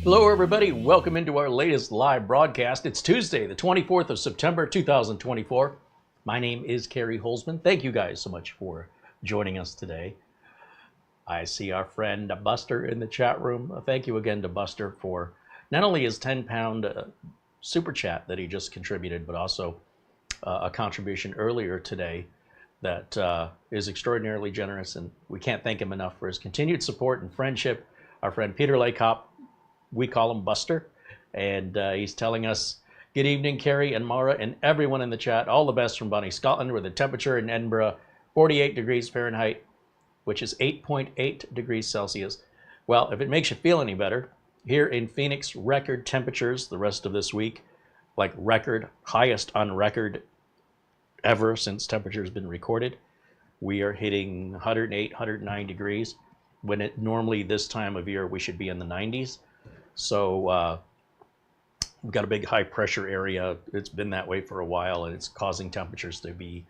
Hello everybody, welcome into our latest live broadcast. It's Tuesday, the 24th of September, 2024. My name is CareyHolzman. Thank you guys so much for joining us today. I see our friend Buster in the chat room. Thank you again to Buster for not only his 10-pound super chat that he just contributed, but also a contribution earlier today that is extraordinarily generous, and we can't thank him enough for his continued support and friendship. Our friend Peter Laycop, we call him Buster, and he's telling us, good evening, Carey and Mara and everyone in the chat. All the best from Bonnie, Scotland, where the temperature in Edinburgh, 48 degrees Fahrenheit, which is 8.8 degrees Celsius. Well, if it makes you feel any better, here in Phoenix, record temperatures the rest of this week, like record, highest on record ever since temperature's been recorded. We are hitting 108, 109 degrees, when it normally this time of year we should be in the 90s. So we've got a big high pressure area. It's been that way for a while, and it's causing temperatures to be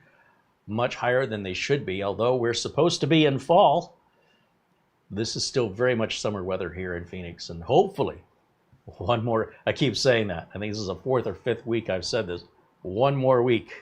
much higher than they should be. Although we're supposed to be in fall, this is still very much summer weather here in Phoenix, and hopefully one more, I keep saying that, I think this is the fourth or fifth week I've said this, one more week.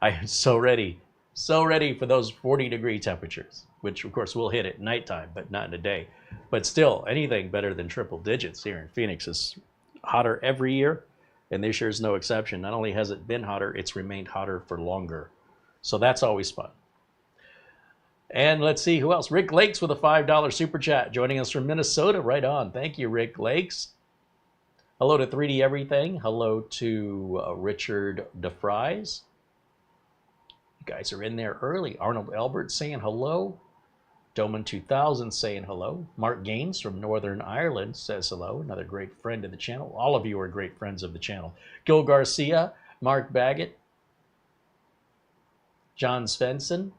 I am so ready for those 40-degree temperatures, which of course will hit at nighttime, but not in the day. But still, anything better than triple digits here in Phoenix. Is hotter every year, and this year is no exception. Not only has it been hotter, it's remained hotter for longer. So that's always fun. And let's see who else. Rick Lakes with a $5 super chat, joining us from Minnesota. Right on. Thank you, Rick Lakes. Hello to 3D Everything. Hello to Richard DeFries. You guys are in there early. Arnold Albert saying hello. Doman 2000 saying hello. Mark Gaines from Northern Ireland says hello. Another great friend of the channel. All of you are great friends of the channel. Gil Garcia, Mark Baggett, John Svensson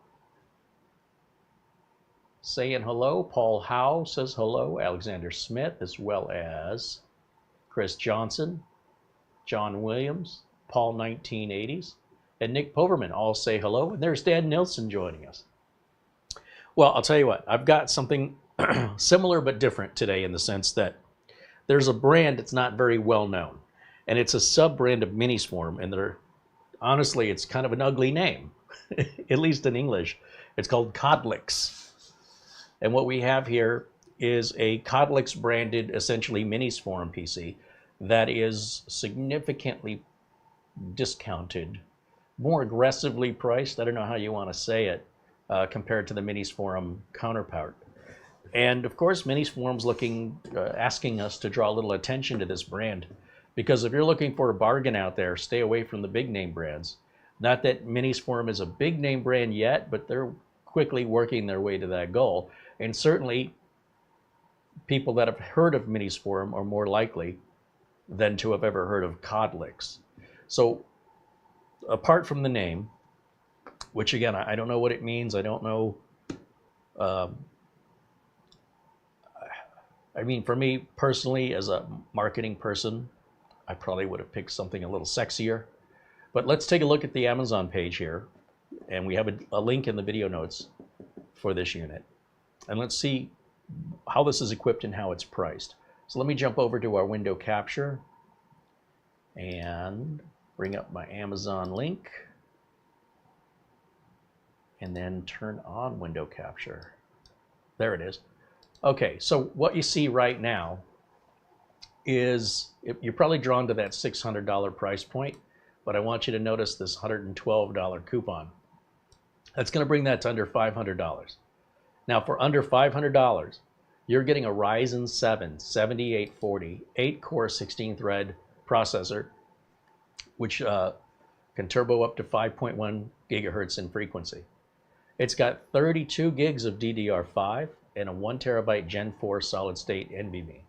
saying hello. Paul Howe says hello. Alexander Smith, as well as Chris Johnson, John Williams, Paul 1980s, and Nick Poverman all say hello. And there's Dan Nilsson joining us. Well, I'll tell you what, I've got something similar but different today, in the sense that there's a brand that's not very well known, and it's a sub-brand of Minisforum, and honestly, it's kind of an ugly name, at least in English. It's called Codlix. And what we have here is a Codlix branded, essentially Minisforum PC that is significantly discounted, more aggressively priced, I don't know how you want to say it, compared to the Minisforum counterpart. And of course, Minisforum's asking us to draw a little attention to this brand, because if you're looking for a bargain out there, stay away from the big name brands. Not that Minisforum is a big name brand yet, but they're quickly working their way to that goal. And certainly, people that have heard of Minisforum are more likely than to have ever heard of Codlix. So, apart from the name, which again, I don't know what it means. I don't know. I mean, for me personally, as a marketing person, I probably would have picked something a little sexier. But let's take a look at the Amazon page here. And we have a link in the video notes for this unit. And let's see how this is equipped and how it's priced. So let me jump over to our window capture and bring up my Amazon link, and then turn on window capture. There it is. Okay, so what you see right now is, you're probably drawn to that $600 price point, but I want you to notice this $112 coupon. That's gonna bring that to under $500. Now for under $500, you're getting a Ryzen 7 7840 8-core 16-thread processor, which can turbo up to 5.1 gigahertz in frequency. It's got 32 gigs of DDR5 and a 1 terabyte Gen 4 solid-state NVMe.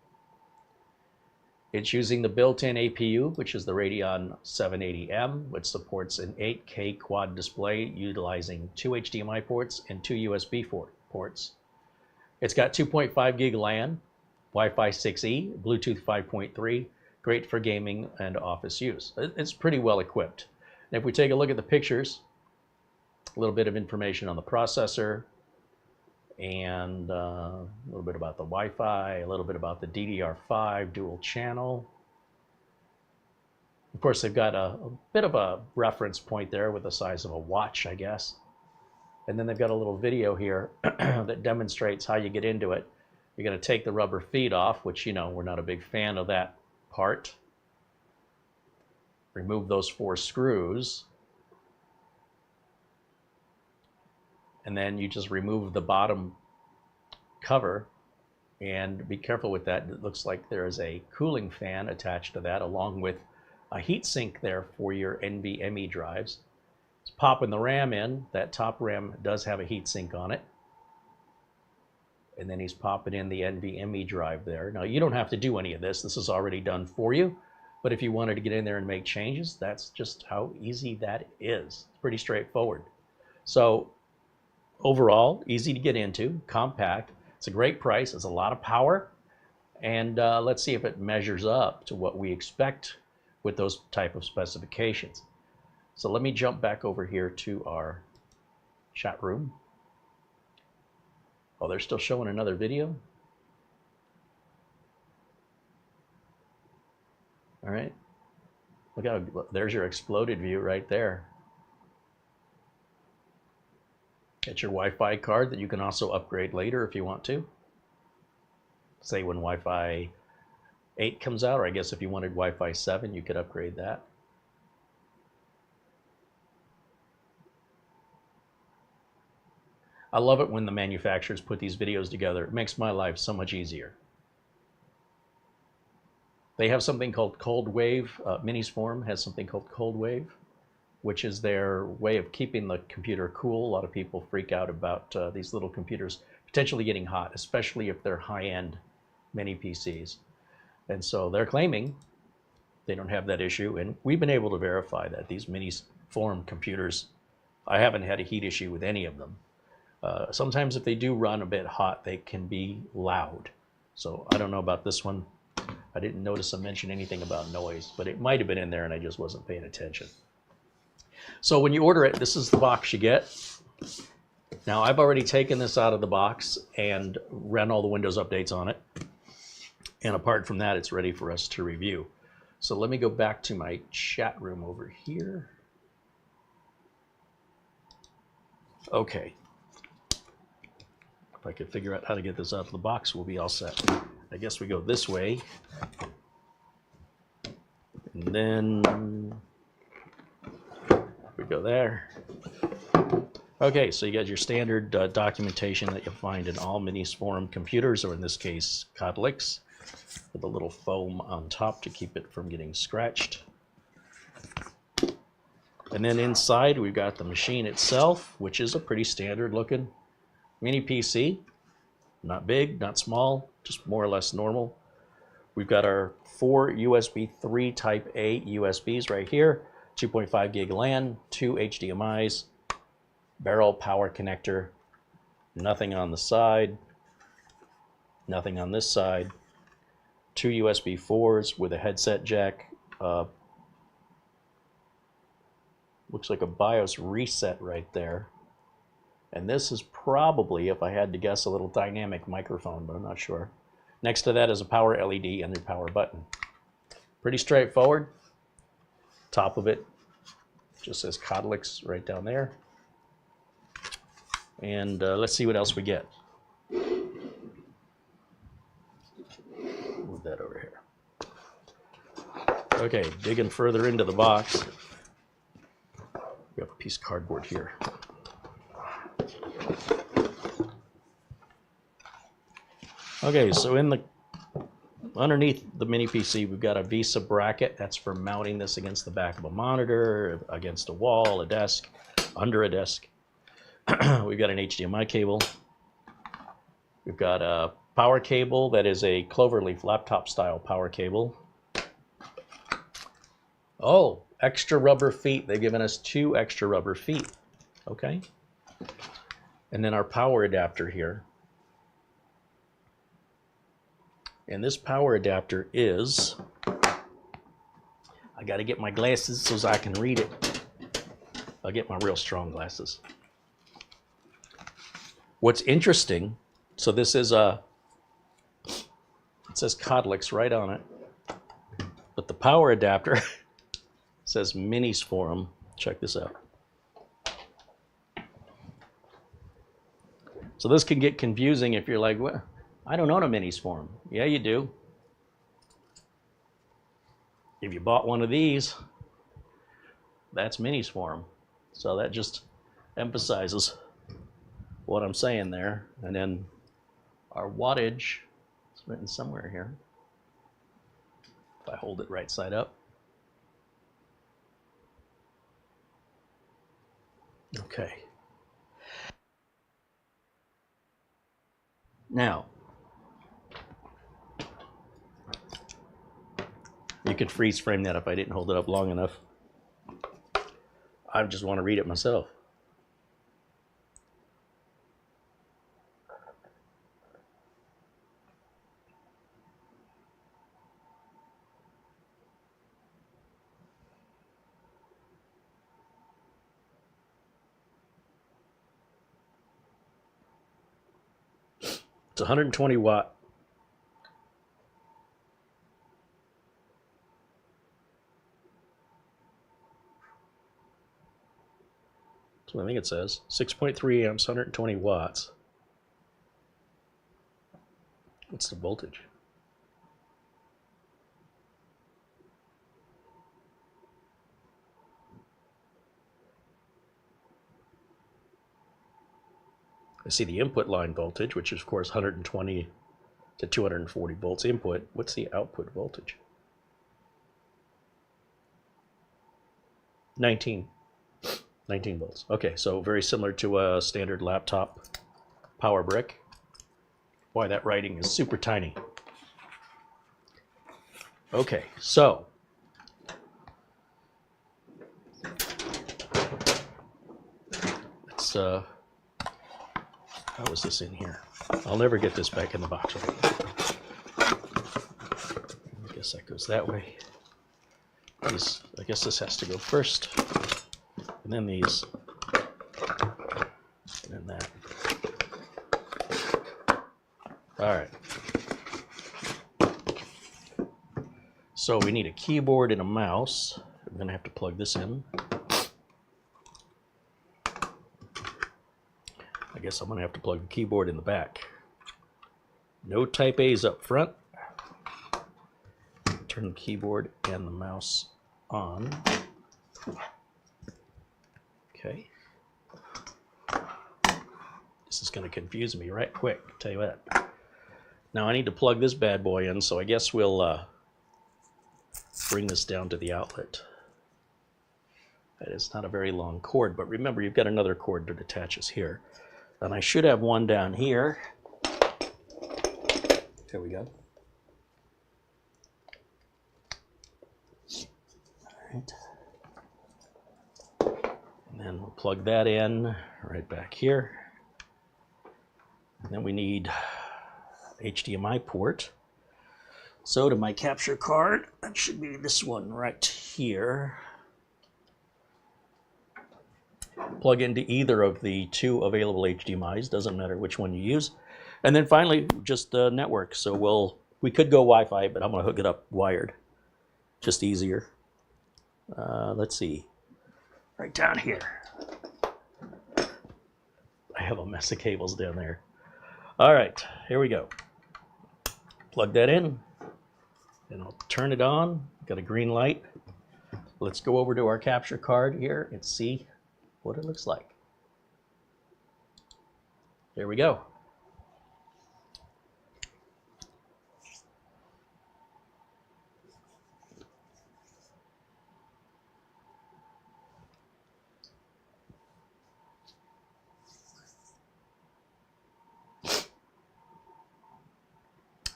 It's using the built-in APU, which is the Radeon 780M, which supports an 8K quad display utilizing 2 HDMI ports and 2 USB ports. It's got 2.5 gig LAN, Wi-Fi 6E, Bluetooth 5.3, great for gaming and office use. It's pretty well equipped. And if we take a look at the pictures, a little bit of information on the processor, and a little bit about the Wi-Fi, a little bit about the DDR5 dual channel. Of course, they've got a bit of a reference point there with the size of a watch, I guess. And then they've got a little video here that demonstrates how you get into it. You're going to take the rubber feet off, which, you know, we're not a big fan of that part. Remove those 4 screws. And then you just remove the bottom cover. And be careful with that. It looks like there is a cooling fan attached to that, along with a heat sink there for your NVMe drives. It's popping the RAM in. That top RAM does have a heat sink on it. And then he's popping in the NVMe drive there. Now, you don't have to do any of this. This is already done for you. But if you wanted to get in there and make changes, that's just how easy that is. It's pretty straightforward. So overall, easy to get into, compact. It's a great price. It's a lot of power. And let's see if it measures up to what we expect with those type of specifications. So let me jump back over here to our chat room. Oh, they're still showing another video? All right. Look how, there's your exploded view right there. Get your Wi-Fi card that you can also upgrade later if you want to. Say when Wi-Fi 8 comes out, or I guess if you wanted Wi-Fi 7, you could upgrade that. I love it when the manufacturers put these videos together. It makes my life so much easier. They have something called Cold Wave. Minisforum has something called Cold Wave, which is their way of keeping the computer cool. A lot of people freak out about these little computers potentially getting hot, especially if they're high-end mini PCs. And so they're claiming they don't have that issue. And we've been able to verify that these Minisforum computers, I haven't had a heat issue with any of them. Sometimes if they do run a bit hot, they can be loud. So I don't know about this one. I didn't notice them mention anything about noise, but it might have been in there and I just wasn't paying attention. So when you order it, this is the box you get. Now I've already taken this out of the box and ran all the Windows updates on it. And apart from that, it's ready for us to review. So let me go back to my chat room over here. Okay. If I could figure out how to get this out of the box, we'll be all set. I guess we go this way. And then we go there. Okay, so you got your standard documentation that you'll find in all Minisforum computers, or in this case, Codlix, with a little foam on top to keep it from getting scratched. And then inside, we've got the machine itself, which is a pretty standard looking mini PC. Not big, not small, just more or less normal. We've got our 4 USB 3 Type A USBs right here, 2.5 gig LAN, 2 HDMIs, barrel power connector, nothing on the side, nothing on this side, 2 USB 4s with a headset jack, looks like a BIOS reset right there. And this is probably, if I had to guess, a little dynamic microphone, but I'm not sure. Next to that is a power LED and your power button. Pretty straightforward. Top of it just says Codlix right down there. And let's see what else we get. Move that over here. Okay, digging further into the box. We have a piece of cardboard here. Okay, so underneath the mini PC, we've got a VESA bracket. That's for mounting this against the back of a monitor, against a wall, a desk, under a desk. We've got an HDMI cable. We've got a power cable that is a cloverleaf laptop style power cable. Oh, extra rubber feet. They've given us 2 extra rubber feet. Okay. And then our power adapter here. And this power adapter is, I got to get my glasses so I can read it. I'll get my real strong glasses. What's interesting, so this is it says Codlix right on it, but the power adapter says Minisforum. Check this out. So this can get confusing if you're like, well, I don't own a Minisforum. Yeah, you do. If you bought one of these, that's Minisforum. So that just emphasizes what I'm saying there. And then our wattage is written somewhere here. If I hold it right side up. Okay. Now, you could freeze frame that if I didn't hold it up long enough. I just want to read it myself. It's 120 watt. That's what I think it says. 6.3 amps, 120 watts. What's the voltage? I see the input line voltage, which is of course 120 to 240 volts input. What's the output voltage? 19 volts. Okay, so very similar to a standard laptop power brick. Boy, that writing is super tiny. Okay, so let's how is this in here? I'll never get this back in the box. Right? I guess that goes that way. These, I guess this has to go first, and then these, and then that. All right. So we need a keyboard and a mouse. I'm going to have to plug this in. I guess I'm going to have to plug the keyboard in the back. No Type A's up front. Turn the keyboard and the mouse on. Okay. This is going to confuse me right quick, I'll tell you what. Now I need to plug this bad boy in, so I guess we'll bring this down to the outlet. That is not a very long cord, but remember you've got another cord that attaches here. And I should have one down here. There we go. All right. And then we'll plug that in right back here. And then we need HDMI port. So to my capture card, that should be this one right here. Plug into either of the two available HDMIs, doesn't matter which one you use. And then finally, just network. So we could go Wi-Fi, but I'm going to hook it up wired. Just easier. Let's see. Right down here. I have a mess of cables down there. All right, here we go. Plug that in, and I'll turn it on. Got a green light. Let's go over to our capture card here and see what it looks like. There we go.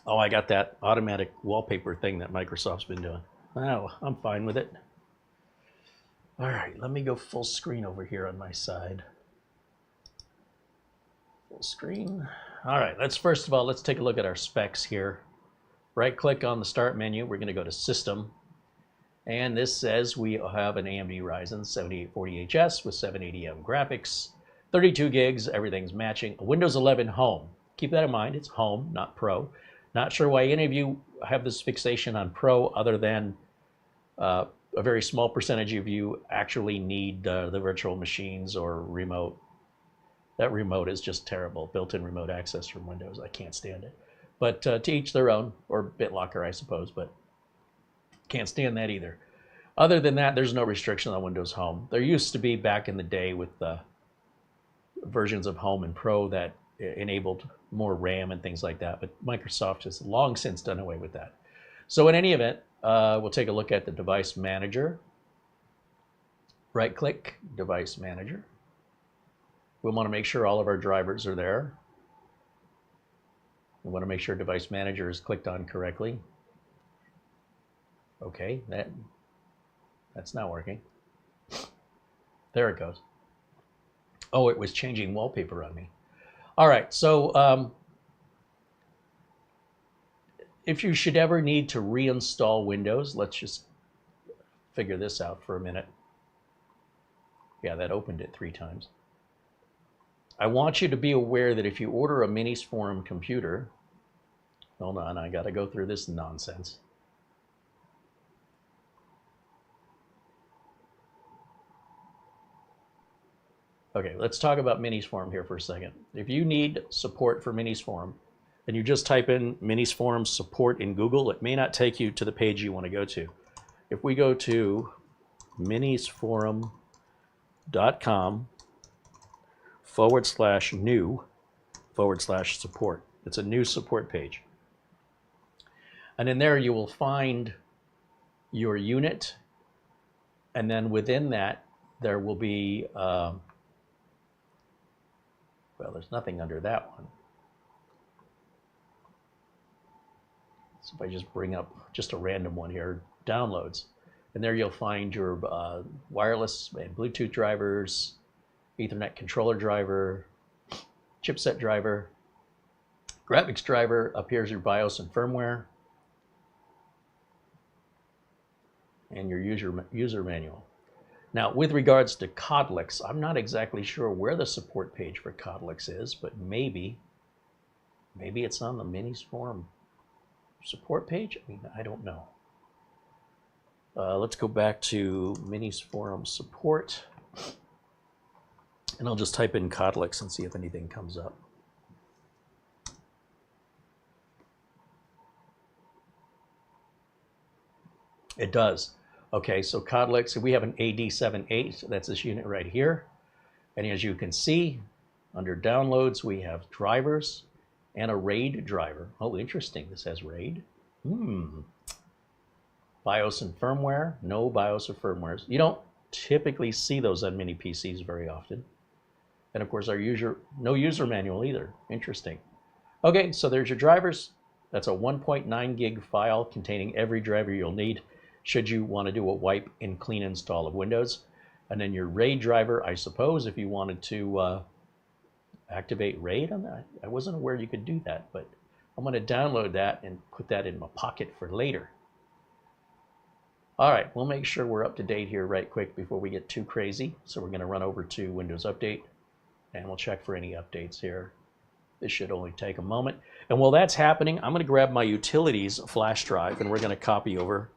Oh, I got that automatic wallpaper thing that Microsoft's been doing. Oh, I'm fine with it. All right, let me go full screen over here on my side. Full screen. All right, let's take a look at our specs here. Right click on the start menu. We're going to go to System. And this says we have an AMD Ryzen 7840HS with 780M graphics, 32 gigs, everything's matching. Windows 11 Home. Keep that in mind, it's Home, not Pro. Not sure why any of you have this fixation on Pro other than a very small percentage of you actually need the virtual machines or remote. That remote is just terrible. Built-in remote access from Windows. I can't stand it. But to each their own, or BitLocker, I suppose, but can't stand that either. Other than that, there's no restriction on Windows Home. There used to be back in the day with the versions of Home and Pro that enabled more RAM and things like that, but Microsoft has long since done away with that. So in any event, we'll take a look at the Device Manager. Right-click, Device Manager. We want to make sure all of our drivers are there. We want to make sure Device Manager is clicked on correctly. Okay, that's not working. There it goes. Oh, it was changing wallpaper on me. All right, so if you should ever need to reinstall Windows, let's just figure this out for a minute. Yeah, that opened it 3 times. I want you to be aware that if you order a Minisforum computer, hold on, I got to go through this nonsense. Okay, let's talk about Minisforum here for a second. If you need support for Minisforum, and you just type in Minisforum support in Google, it may not take you to the page you want to go to. If we go to minisforum.com/new/support, it's a new support page. And in there you will find your unit, and then within that there will be well, there's nothing under that one. So if I just bring up just a random one here, downloads, and there you'll find your wireless and Bluetooth drivers, Ethernet controller driver, chipset driver, graphics driver. Up here's your BIOS and firmware, and your user manual. Now, with regards to Codlix, I'm not exactly sure where the support page for Codlix is, but maybe it's on the Minisforum support page. I mean, I don't know. Let's go back to Minisforum support, and I'll just type in Codlix and see if anything comes up. It does. Okay, so Codlix, we have an AD78, that's this unit right here. And as you can see, under downloads, we have drivers and a RAID driver. Oh, interesting, this has RAID. BIOS and firmware, no BIOS or firmwares. You don't typically see those on mini PCs very often. And of course, no user manual either. Interesting. Okay, so there's your drivers. That's a 1.9 gig file containing every driver you'll need should you want to do a wipe and clean install of Windows. And then your RAID driver, I suppose, if you wanted to activate RAID on that. I wasn't aware you could do that, but I'm going to download that and put that in my pocket for later. All right, we'll make sure we're up to date here right quick before we get too crazy. So we're going to run over to Windows Update, and we'll check for any updates here. This should only take a moment. And while that's happening, I'm going to grab my utilities flash drive, and we're going to copy over,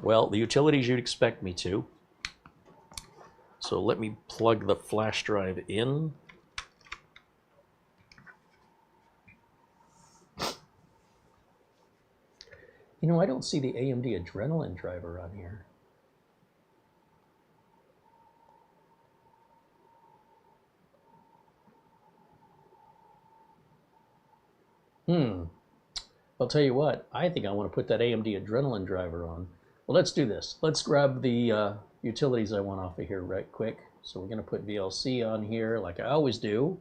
well, the utilities you'd expect me to. So let me plug the flash drive in. You know, I don't see the AMD Adrenalin driver on here. I'll tell you what, I think I want to put that AMD Adrenalin driver on. Well, let's do this. Let's grab the utilities I want off of here right quick. So we're going to put VLC on here like I always do.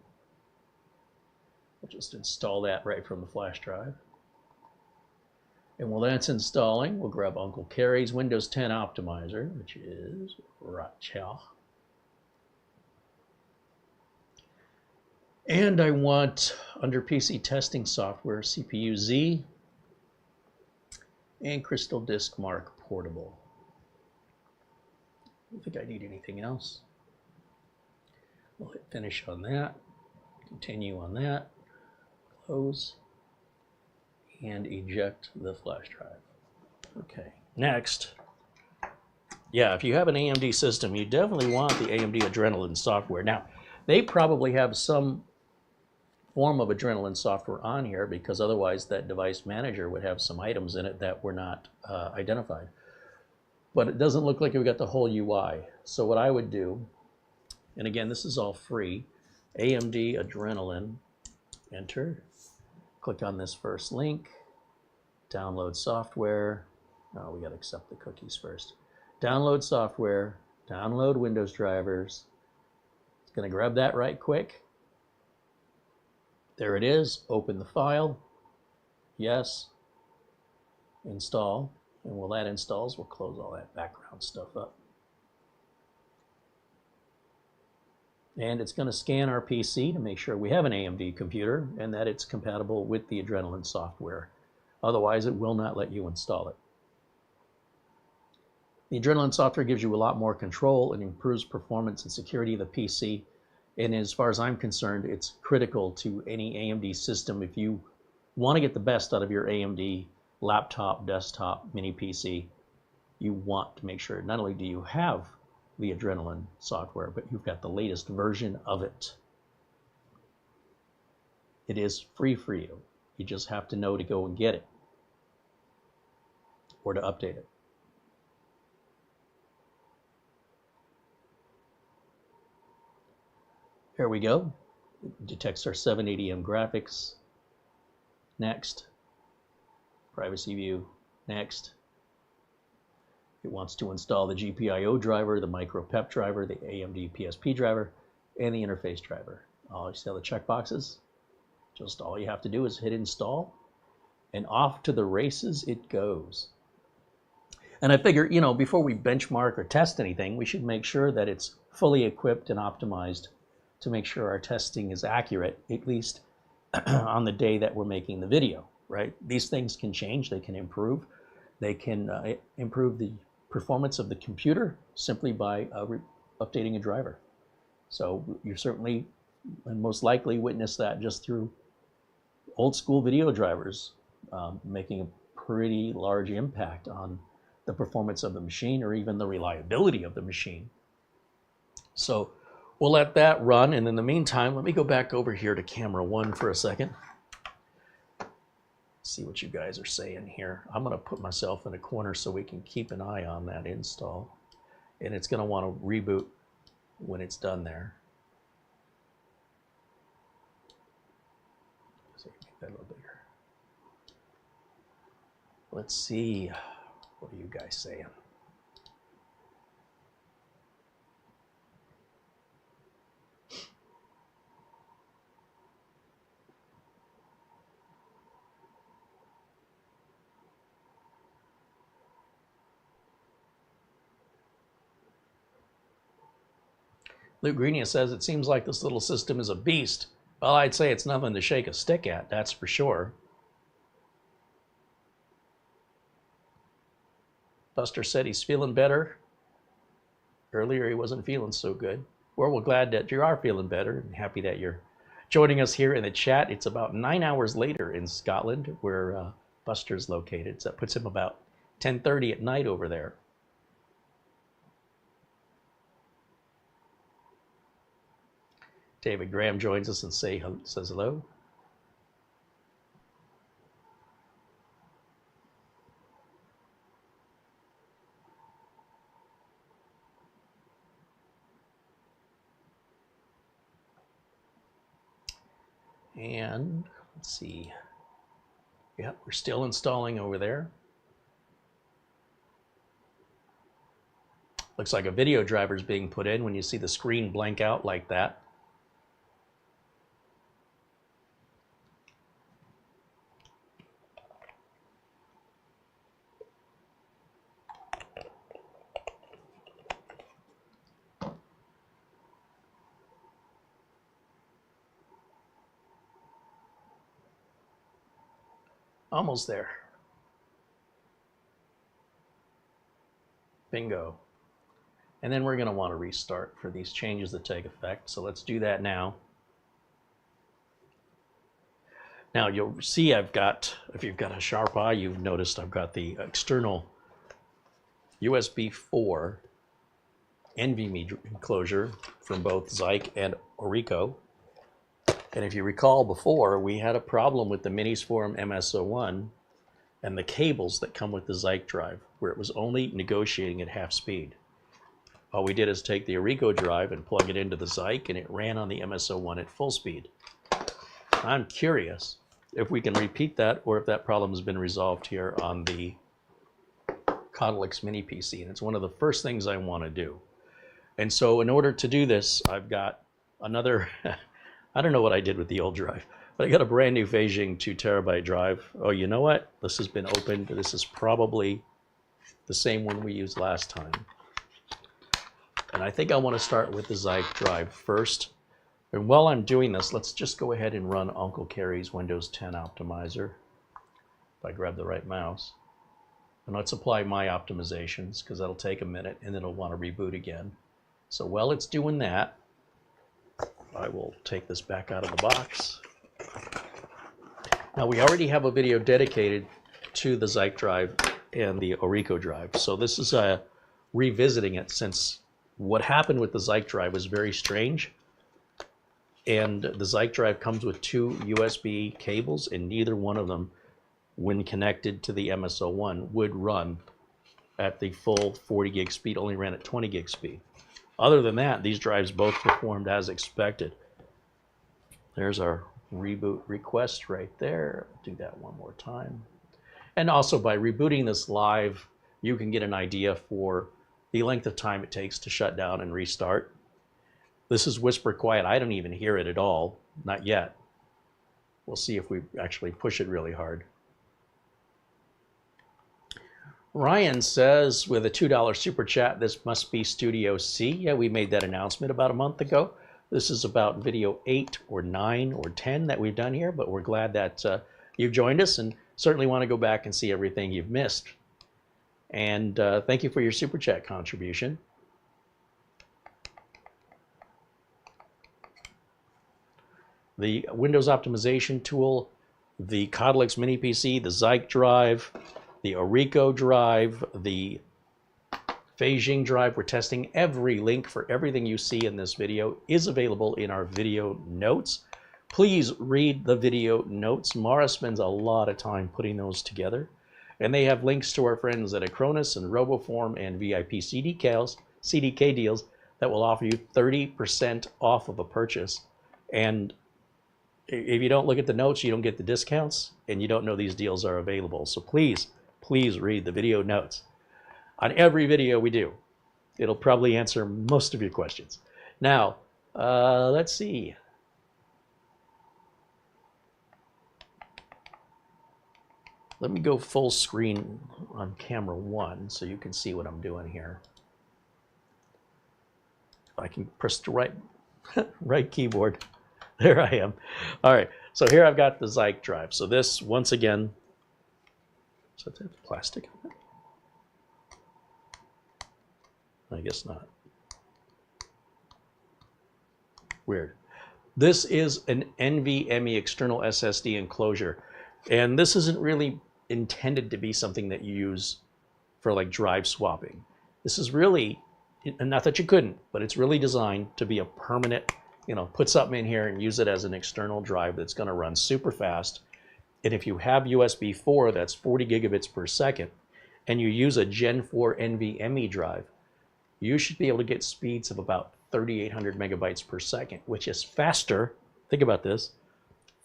I'll just install that right from the flash drive. And while that's installing, we'll grab Uncle Carey's Windows 10 Optimizer, which is right here. And I want, under PC testing software, CPU-Z and Crystal Disk Mark Portable. I don't think I need anything else. We'll hit Finish on that. Continue on that. Close. And eject the flash drive. Okay, next. Yeah, if you have an AMD system, you definitely want the AMD Adrenalin software. Now, they probably have some form of Adrenalin software on here because otherwise that device manager would have some items in it that were not identified. But it doesn't look like we've got the whole UI. So what I would do, and again, this is all free, AMD Adrenalin, enter, click on this first link, download software. Oh, we got to accept the cookies first. Download software, download Windows drivers. It's going to grab that right quick. There it is. Open the file. Yes. Install. And while that installs, we'll close all that background stuff up. And it's going to scan our PC to make sure we have an AMD computer and that it's compatible with the Adrenalin software. Otherwise, it will not let you install it. The Adrenalin software gives you a lot more control and improves performance and security of the PC. And as far as I'm concerned, it's critical to any AMD system. If you want to get the best out of your AMD laptop, desktop, mini PC, you want to make sure not only do you have the Adrenalin software, but you've got the latest version of it. It is free for you. You just have to know to go and get it or to update it. Here we go. It detects our 780M graphics. Next. Privacy view. Next. It wants to install the GPIO driver, the micro PEP driver, the AMD PSP driver, and the interface driver. You see all the checkboxes? Just all you have to do is hit install, and off to the races it goes. And I figure, you know, before we benchmark or test anything, we should make sure that it's fully equipped and optimized to make sure our testing is accurate, at least on the day that we're making the video, right? These things can change, they can improve. They can improve the performance of the computer simply by updating a driver. So you certainly and most likely witness that just through old school video drivers making a pretty large impact on the performance of the machine or even the reliability of the machine. So we'll let that run, and in the meantime, let me go back over here to camera 1 for a second. See what you guys are saying here. I'm going to put myself in a corner so we can keep an eye on that install. And it's going to want to reboot when it's done there. So make that a little bigger. Let's see. What are you guys saying? Luke Greenia says, it seems like this little system is a beast. Well, I'd say it's nothing to shake a stick at, that's for sure. Buster said he's feeling better. Earlier he wasn't feeling so good. Well, we're glad that you are feeling better and happy that you're joining us here in the chat. It's about 9 hours later in Scotland where Buster's located. So that puts him about 10:30 at night over there. David Graham joins us and says hello. And let's see. Yep, we're still installing over there. Looks like a video driver is being put in when you see the screen blank out like that. Almost there. Bingo. And then we're going to want to restart for these changes to take effect. So let's do that now. Now you'll see I've got, if you've got a sharp eye, you've noticed I've got the external USB4 NVMe enclosure from both Zike and Orico. And if you recall before, we had a problem with the Minisforum MS01 and the cables that come with the ZikeDrive, where it was only negotiating at half speed. All we did is take the Orico drive and plug it into the Zike, and it ran on the MS01 at full speed. I'm curious if we can repeat that, or if that problem has been resolved here on the Codlix mini PC, and it's one of the first things I want to do. And so in order to do this, I've got another, I don't know what I did with the old drive, but I got a brand new fanxiang 2 terabyte drive. Oh, you know what? This has been opened. This is probably the same one we used last time. And I think I want to start with the ZikeDrive first. And while I'm doing this, let's just go ahead and run Uncle Carey's Windows 10 optimizer. If I grab the right mouse. And let's apply my optimizations, because that'll take a minute and it'll want to reboot again. So while it's doing that, I will take this back out of the box. Now we already have a video dedicated to the ZikeDrive and the Orico drive. So this is revisiting it, since what happened with the ZikeDrive was very strange. And the ZikeDrive comes with 2 USB cables, and neither one of them, when connected to the MS01, would run at the full 40 gig speed, only ran at 20 gig speed. Other than that, these drives both performed as expected. There's our reboot request right there. Do that one more time. And also, by rebooting this live, you can get an idea for the length of time it takes to shut down and restart. This is whisper quiet. I don't even hear it at all. Not yet. We'll see if we actually push it really hard. Ryan says, with a $2 super chat, this must be Studio C. Yeah, we made that announcement about a month ago. This is about video 8 or 9 or 10 that we've done here, but we're glad that you've joined us, and certainly want to go back and see everything you've missed. And thank you for your super chat contribution. The Windows optimization tool, the Codlix mini PC, the ZikeDrive, the Orico drive, the fanxiang drive. We're testing every link for everything you see in this video is available in our video notes. Please read the video notes. Mara spends a lot of time putting those together. And they have links to our friends at Acronis and RoboForm and VIP CDK deals that will offer you 30% off of a purchase. And if you don't look at the notes, you don't get the discounts, and you don't know these deals are available. So please, please read the video notes. On every video we do, it'll probably answer most of your questions. Now, let's see. Let me go full screen on camera 1 so you can see what I'm doing here. If I can press the right keyboard. There I am. All right, so here I've got the ZikeDrive. So this, once again, does that have plastic on it? I guess not. Weird. This is an NVMe external SSD enclosure. And this isn't really intended to be something that you use for like drive swapping. This is really, and not that you couldn't, but it's really designed to be a permanent, you know, put something in here and use it as an external drive that's going to run super fast. And if you have USB 4, that's 40 gigabits per second, and you use a Gen 4 NVMe drive, you should be able to get speeds of about 3,800 megabytes per second, which is faster, think about this,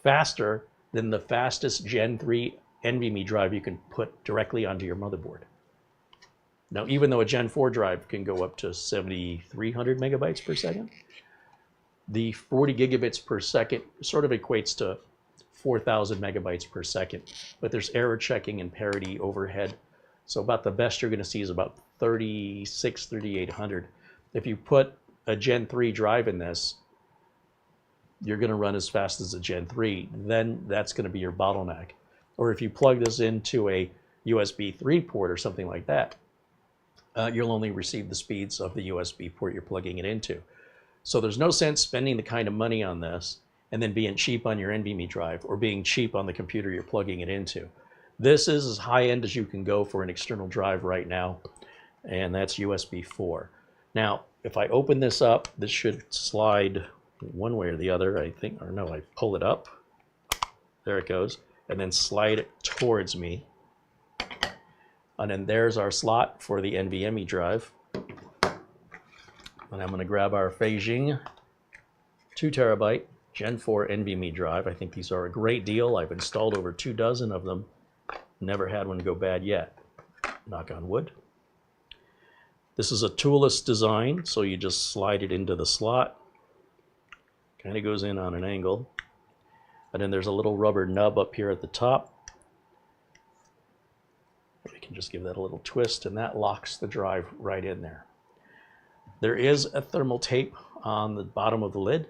faster than the fastest Gen 3 NVMe drive you can put directly onto your motherboard. Now, even though a Gen 4 drive can go up to 7,300 megabytes per second, the 40 gigabits per second sort of equates to 4,000 megabytes per second, but there's error checking and parity overhead. So about the best you're going to see is about 3,800. If you put a Gen 3 drive in this, you're going to run as fast as a Gen 3. Then that's going to be your bottleneck. Or if you plug this into a USB 3 port or something like that, you'll only receive the speeds of the USB port you're plugging it into. So there's no sense spending the kind of money on this and then being cheap on your NVMe drive or being cheap on the computer you're plugging it into. This is as high end as you can go for an external drive right now, and that's USB 4. Now, if I open this up, this should slide one way or the other, I think, or no, I pull it up. There it goes, and then slide it towards me. And then there's our slot for the NVMe drive. And I'm going to grab our fanxiang 2 terabyte Gen 4 NVMe drive. I think these are a great deal. I've installed over 2 dozen of them. Never had one go bad yet. Knock on wood. This is a toolless design, so you just slide it into the slot. Kind of goes in on an angle. And then there's a little rubber nub up here at the top. We can just give that a little twist, and that locks the drive right in there. There is a thermal tape on the bottom of the lid,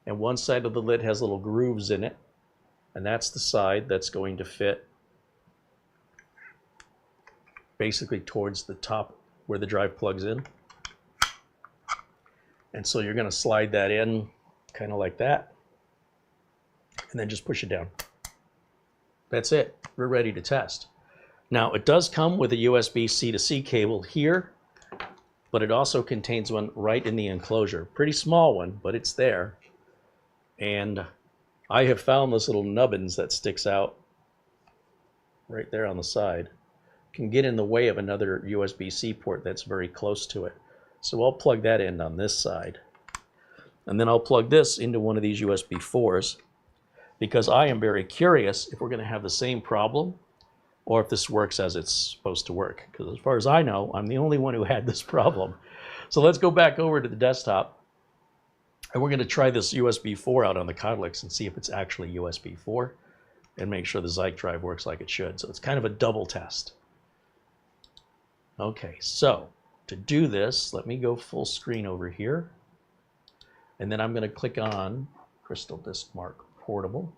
and one side of the lid has little grooves in it, and that's the side that's going to fit basically towards the top where the drive plugs in. And so you're going to slide that in kind of like that, and then just push it down. That's it. We're ready to test. Now, it does come with a USB C to C cable here, but it also contains one right in the enclosure. Pretty small one, but it's there. And I have found this little nubbins that sticks out right there on the side. Can get in the way of another USB-C port that's very close to it. So I'll plug that in on this side. And then I'll plug this into one of these USB 4s, because I am very curious if we're going to have the same problem or if this works as it's supposed to work. Because as far as I know, I'm the only one who had this problem. So let's go back over to the desktop, and we're going to try this USB 4 out on the Codlix and see if it's actually USB 4 and make sure the ZikeDrive works like it should. So it's kind of a double test. Okay, so to do this, let me go full screen over here. And then I'm going to click on Crystal Disk Mark Portable.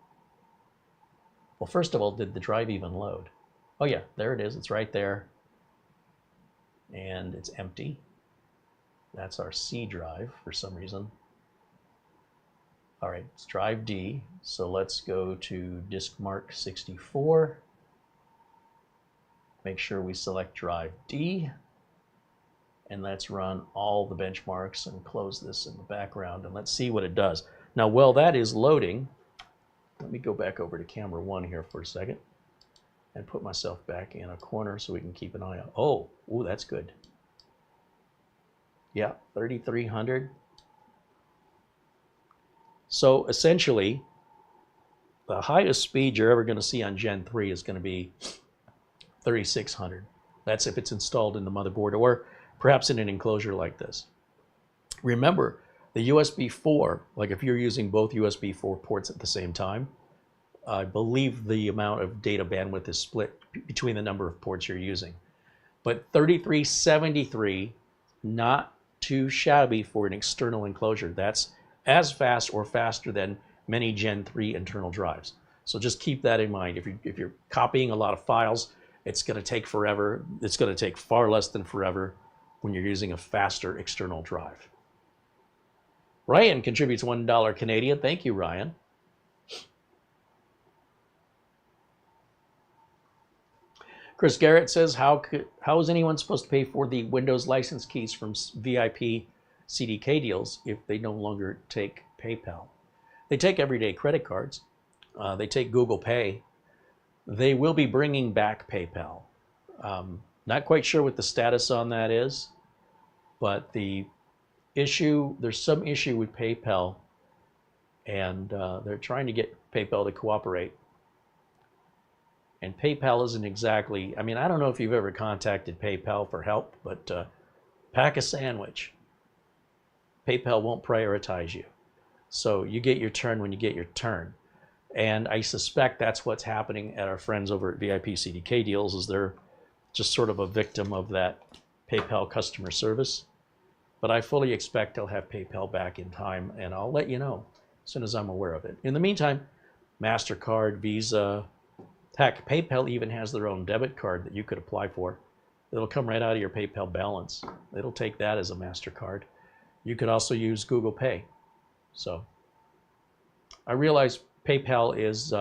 Well, first of all, did the drive even load? Oh yeah, there it is. It's right there. And it's empty. That's our C drive for some reason. All right, it's drive D. So let's go to Disk Mark 64. Make sure we select drive D. And let's run all the benchmarks and close this in the background, and let's see what it does. Now, while that is loading, let me go back over to camera 1 here for a second and put myself back in a corner so we can keep an eye on. Oh, ooh, that's good. Yeah, 3300. So essentially, the highest speed you're ever going to see on Gen 3 is going to be 3600. That's if it's installed in the motherboard or perhaps in an enclosure like this. Remember, the USB 4, like if you're using both USB 4 ports at the same time, I believe the amount of data bandwidth is split between the number of ports you're using. But 3373, not too shabby for an external enclosure. That's as fast or faster than many Gen 3 internal drives. So just keep that in mind. If you're copying a lot of files, it's going to take forever. It's going to take far less than forever when you're using a faster external drive. Ryan contributes $1 Canadian. Thank you, Ryan. Chris Garrett says, how is anyone supposed to pay for the Windows license keys from VIP CDK deals if they no longer take PayPal? They take everyday credit cards. They take Google Pay. They will be bringing back PayPal. Not quite sure what the status on that is, but the issue, there's some issue with PayPal, and they're trying to get PayPal to cooperate. And PayPal isn't exactly, I mean, I don't know if you've ever contacted PayPal for help, but pack a sandwich. PayPal won't prioritize you. So you get your turn when you get your turn. And I suspect that's what's happening at our friends over at VIP CDK Deals, is they're just sort of a victim of that PayPal customer service. But I fully expect they'll have PayPal back in time, and I'll let you know as soon as I'm aware of it. In the meantime, MasterCard, Visa, heck, PayPal even has their own debit card that you could apply for. It'll come right out of your PayPal balance. It'll take that as a MasterCard. You could also use Google Pay. So I realize PayPal is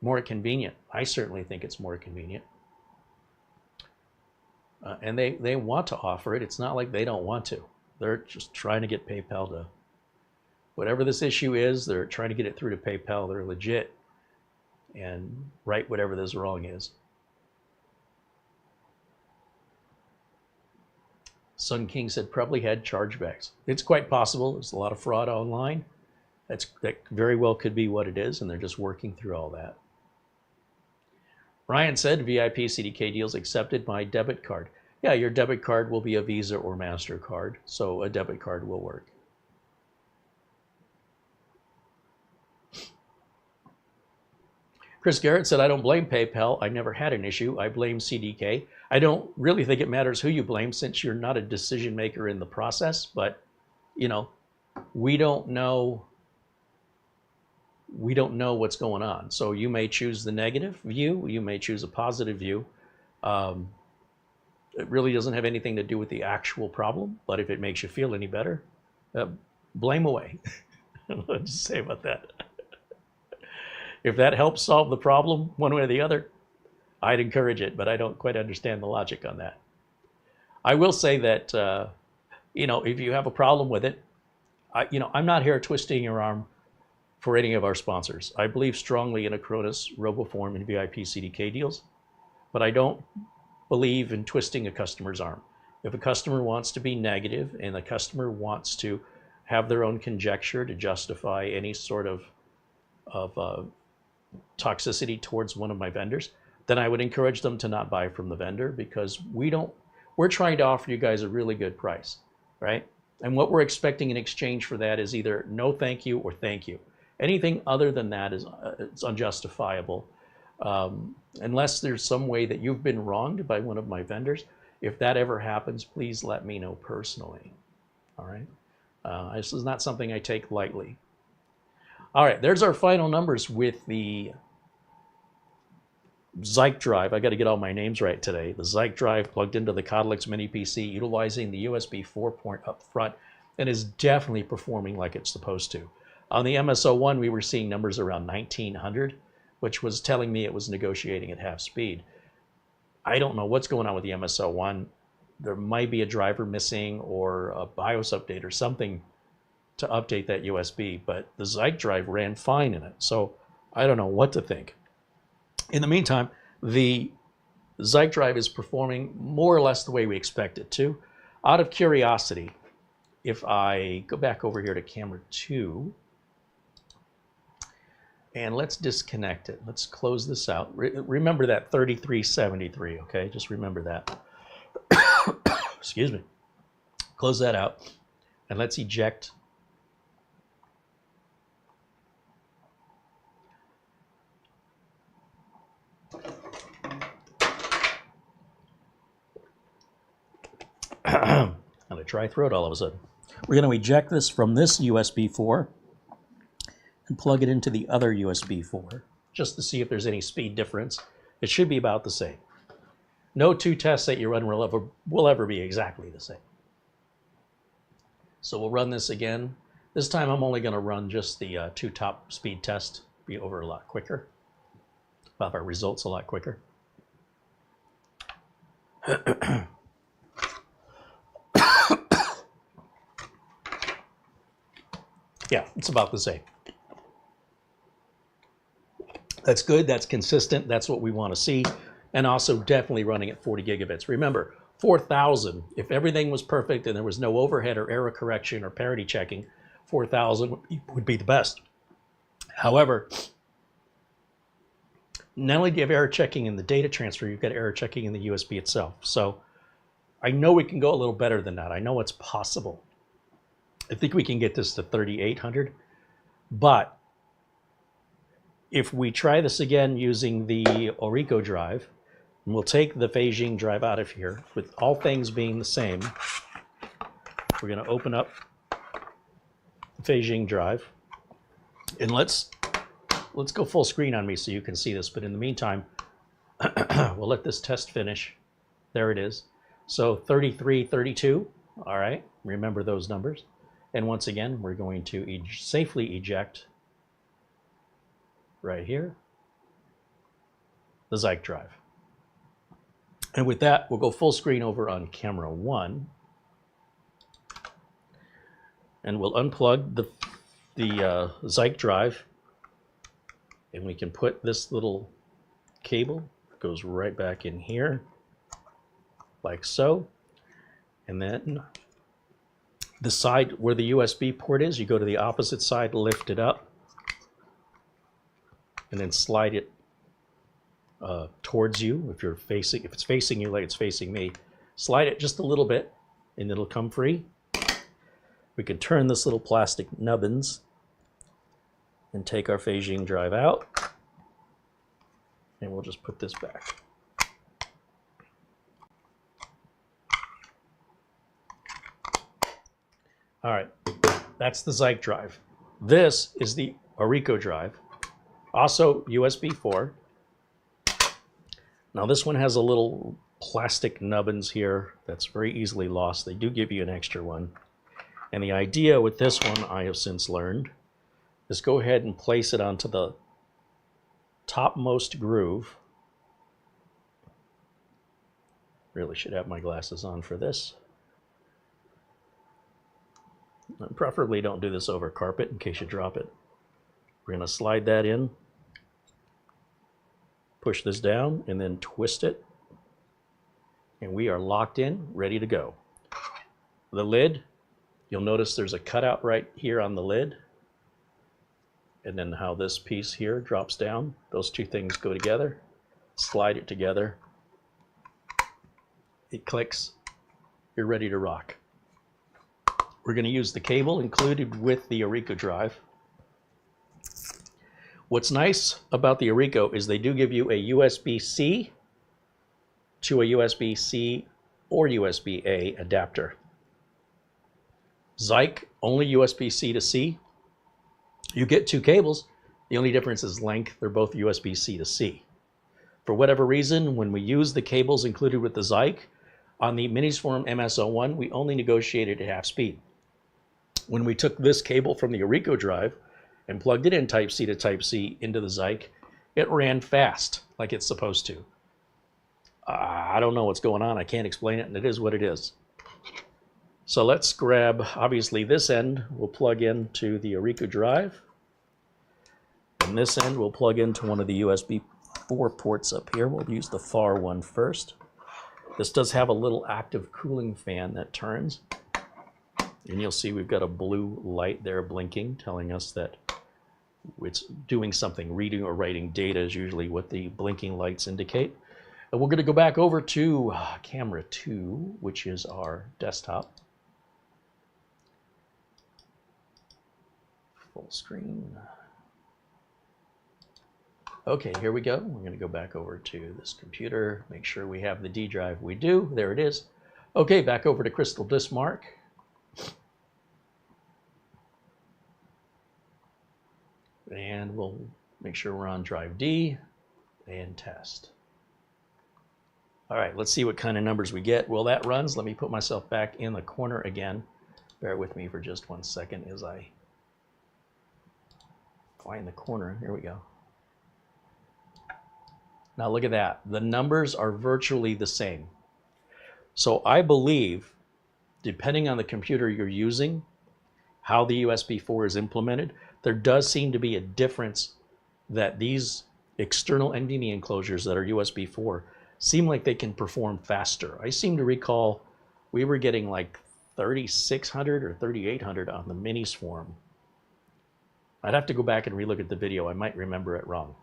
more convenient. I certainly think it's more convenient. And they want to offer it. It's not like they don't want to. They're just trying to get PayPal to, whatever this issue is, they're trying to get it through to PayPal. They're legit and right whatever this wrong is. Sun King said probably had chargebacks. It's quite possible. There's a lot of fraud online. That very well could be what it is, and they're just working through all that. Ryan said VIP CDK deals accepted my debit card. Yeah, your debit card will be a Visa or MasterCard, so a debit card will work. Chris Garrett said, I don't blame PayPal. I never had an issue. I blame CDK. I don't really think it matters who you blame since you're not a decision maker in the process, but you know, we don't know what's going on. So you may choose the negative view, you may choose a positive view. It really doesn't have anything to do with the actual problem, but if it makes you feel any better, blame away. What to say about that? If that helps solve the problem one way or the other, I'd encourage it, but I don't quite understand the logic on that. I will say that, you know, if you have a problem with it, I'm not here twisting your arm for any of our sponsors. I believe strongly in Acronis, RoboForm, and VIP CDK deals, but I don't believe in twisting a customer's arm. If a customer wants to be negative and the customer wants to have their own conjecture to justify any sort of toxicity towards one of my vendors, then I would encourage them to not buy from the vendor, because we're trying to offer you guys a really good price, right? And what we're expecting in exchange for that is either no thank you or thank you. Anything other than that is it's unjustifiable. Unless there's some way that you've been wronged by one of my vendors. If that ever happens, please let me know personally. All right. This is not something I take lightly. All right, there's our final numbers with the ZikeDrive. I got to get all my names right today. The ZikeDrive plugged into the Codlix mini PC, utilizing the USB 4 port up front, and is definitely performing like it's supposed to. On the MSO1, we were seeing numbers around 1900, which was telling me it was negotiating at half speed. I don't know what's going on with the MSO1. There might be a driver missing or a BIOS update or something to update that USB, but the ZikeDrive ran fine in it, so I don't know what to think. In the meantime, the ZikeDrive is performing more or less the way we expect it to. Out of curiosity, if I go back over here to camera 2, and let's disconnect it. Let's close this out. Remember that 3373, okay? Just remember that. Excuse me. Close that out, and let's eject. I'm gonna dry throat all of a sudden. We're gonna eject this from this USB 4 and plug it into the other USB 4 just to see if there's any speed difference. It should be about the same. No two tests that you run will ever be exactly the same. So we'll run this again. This time I'm only gonna run just the 2 top speed test, be over a lot quicker. We'll have our results a lot quicker. Yeah, it's about the same. That's good, that's consistent, that's what we want to see, and also definitely running at 40 gigabits. Remember, 4000, if everything was perfect and there was no overhead or error correction or parity checking, 4000 would be the best. However, not only do you have error checking in the data transfer, you've got error checking in the USB itself. So I know we can go a little better than that. I know it's possible. I think we can get this to 3800, but if we try this again using the Orico drive, and we'll take the fanxiang drive out of here, with all things being the same, we're going to open up the fanxiang drive, and let's go full screen on me so you can see this, but in the meantime, we'll let this test finish. There it is. So 33, 32. All right, remember those numbers. And once again, we're going to safely eject right here the ZikeDrive. And with that, we'll go full screen over on camera 1. And we'll unplug the ZikeDrive. And we can put this little cable, goes right back in here, like so. And then the side where the USB port is, you go to the opposite side, lift it up, and then slide it towards you. If it's facing you like it's facing me, slide it just a little bit and it'll come free. We can turn this little plastic nubbins and take our fanxiang drive out, and we'll just put this back. All right, that's the ZikeDrive. This is the Orico drive, also USB 4. Now this one has a little plastic nubbins here that's very easily lost. They do give you an extra one. And the idea with this one, I have since learned, is go ahead and place it onto the topmost groove. Really should have my glasses on for this. Preferably don't do this over carpet in case you drop it. We're going to slide that in, push this down, and then twist it. And we are locked in, ready to go. The lid, you'll notice there's a cutout right here on the lid. And then how this piece here drops down. Those two things go together. Slide it together. It clicks. You're ready to rock. We're going to use the cable included with the Orico drive. What's nice about the Orico is they do give you a USB-C to a USB-C or USB-A adapter. Zike, only USB-C to C. You get two cables. The only difference is length. They're both USB-C to C. For whatever reason, when we use the cables included with the Zike, on the Minisforum MS01, we only negotiated at half speed. When we took this cable from the Orico drive and plugged it in Type-C to Type-C into the Zike, it ran fast, like it's supposed to. I don't know what's going on. I can't explain it, and it is what it is. So let's grab, obviously, this end we'll plug into the Orico drive. And this end we'll plug into one of the USB 4 ports up here. We'll use the far one first. This does have a little active cooling fan that turns. And you'll see we've got a blue light there blinking, telling us that it's doing something. Reading or writing data is usually what the blinking lights indicate. And we're going to go back over to camera 2, which is our desktop. Full screen. Okay, here we go. We're going to go back over to this computer, make sure we have the D drive. We do. There it is. Okay, back over to Crystal Disk Mark. And we'll make sure we're on drive D and test. All right, let's see what kind of numbers we get. Well, that runs. Let me put myself back in the corner again. Bear with me for just 1 second as I find the corner. Here we go. Now look at that. The numbers are virtually the same. So I believe, depending on the computer you're using, how the USB 4 is implemented, there does seem to be a difference that these external NVMe enclosures that are USB 4 seem like they can perform faster. I seem to recall we were getting like 3600 or 3800 on the Minisforum. I'd have to go back and relook at the video. I might remember it wrong.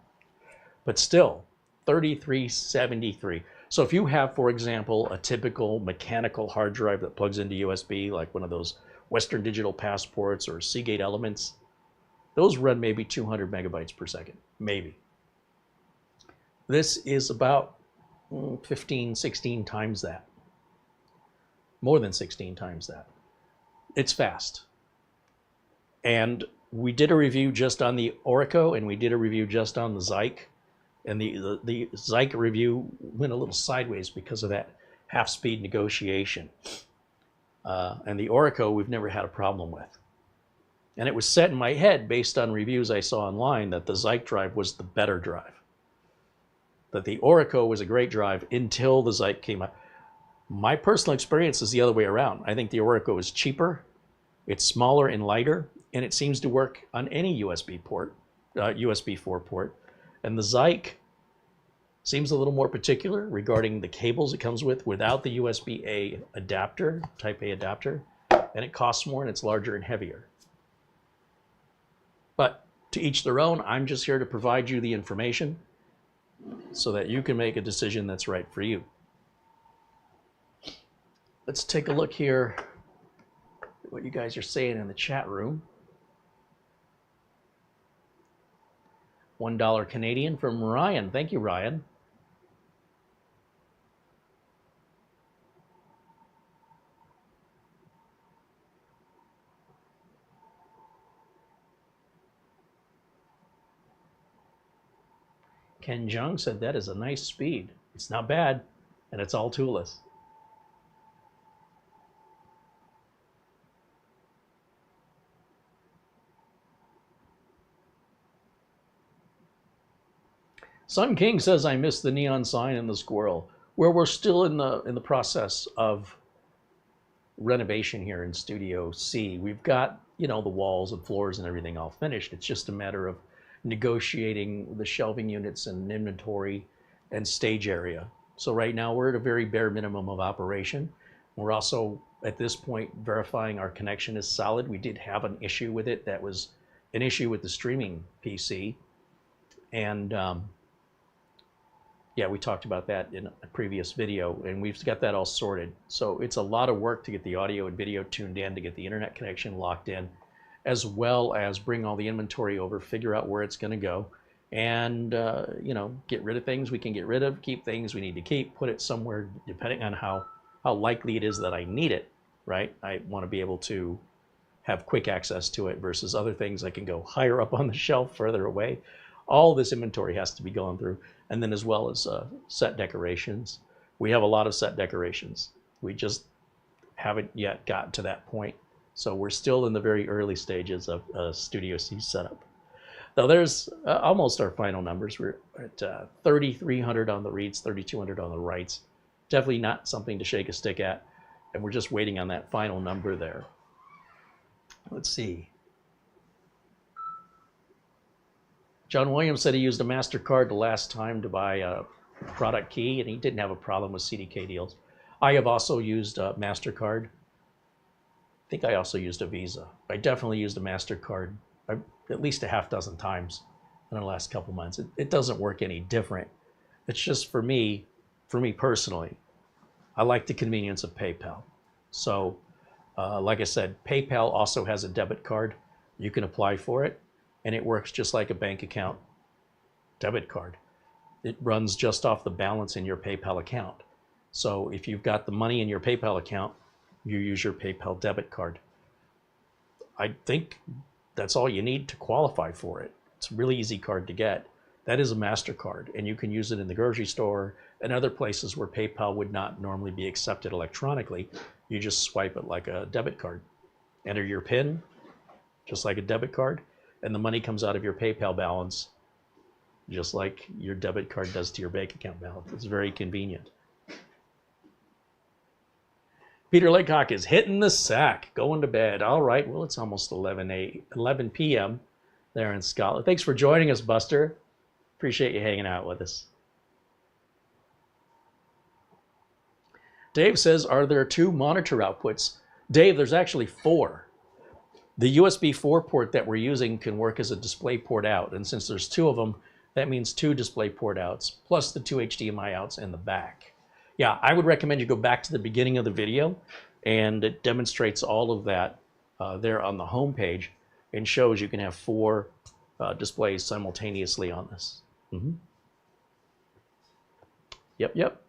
But still, 3373. So if you have, for example, a typical mechanical hard drive that plugs into USB, like one of those Western Digital Passports or Seagate Elements, those run maybe 200 megabytes per second, maybe. This is about 15, 16 times that. More than 16 times that. It's fast. And we did a review just on the Orico, and we did a review just on the Zike. And the Zike review went a little sideways because of that half-speed negotiation. And the Orico we've never had a problem with. And it was set in my head based on reviews I saw online that the ZikeDrive was the better drive. That the Orico was a great drive until the Zike came out. My personal experience is the other way around. I think the Orico is cheaper, it's smaller and lighter, and it seems to work on any USB port, USB 4 port. And the Zike seems a little more particular regarding the cables it comes with without the USB-A adapter, Type A adapter, and it costs more and it's larger and heavier. But to each their own. I'm just here to provide you the information so that you can make a decision that's right for you. Let's take a look here at what you guys are saying in the chat room. $1 Canadian from Ryan. Thank you, Ryan. Ken Jung said that is a nice speed. It's not bad, and it's all toolless. Sun King says, I missed the neon sign and the squirrel. Where we're still in the process of renovation here in Studio C. We've got, you know, the walls and floors and everything all finished. It's just a matter of negotiating the shelving units and inventory and stage area. So right now we're at a very bare minimum of operation. We're also at this point verifying our connection is solid. We did have an issue with it. That was an issue with the streaming PC. And yeah, we talked about that in a previous video, and we've got that all sorted. So it's a lot of work to get the audio and video tuned in, to get the internet connection locked in, as well as bring all the inventory over, figure out where it's going to go, and you know, get rid of things we can get rid of, keep things we need to keep, put it somewhere depending on how likely it is that I need it, right? I want to be able to have quick access to it versus other things that can go higher up on the shelf, further away. All this inventory has to be going through, and then as well as set decorations. We have a lot of set decorations. We just haven't yet gotten to that point. So we're still in the very early stages of Studio C setup. Now there's almost our final numbers. We're at 3,300 on the reads, 3,200 on the writes. Definitely not something to shake a stick at. And we're just waiting on that final number there. Let's see. John Williams said he used a MasterCard the last time to buy a product key, and he didn't have a problem with CDK deals. I have also used a MasterCard. I think I also used a Visa. I definitely used a MasterCard at least a half dozen times in the last couple months. It doesn't work any different. It's just for me personally, I like the convenience of PayPal. So like I said, PayPal also has a debit card. You can apply for it, and it works just like a bank account debit card. It runs just off the balance in your PayPal account. So if you've got the money in your PayPal account, you use your PayPal debit card. I think that's all you need to qualify for it. It's a really easy card to get. That is a MasterCard, and you can use it in the grocery store and other places where PayPal would not normally be accepted electronically. You just swipe it like a debit card. Enter your PIN, just like a debit card, and the money comes out of your PayPal balance, just like your debit card does to your bank account balance. It's very convenient. Peter Laycock is hitting the sack, going to bed. All right, well, it's almost 11 p.m. there in Scotland. Thanks for joining us, Buster. Appreciate you hanging out with us. Dave says, are there 2 monitor outputs? Dave, there's actually 4. The USB 4 port that we're using can work as a display port out, and since there's 2 of them, that means 2 display port outs, plus the 2 HDMI outs in the back. Yeah, I would recommend you go back to the beginning of the video, and it demonstrates all of that there on the home page, and shows you can have 4 displays simultaneously on this. Yep.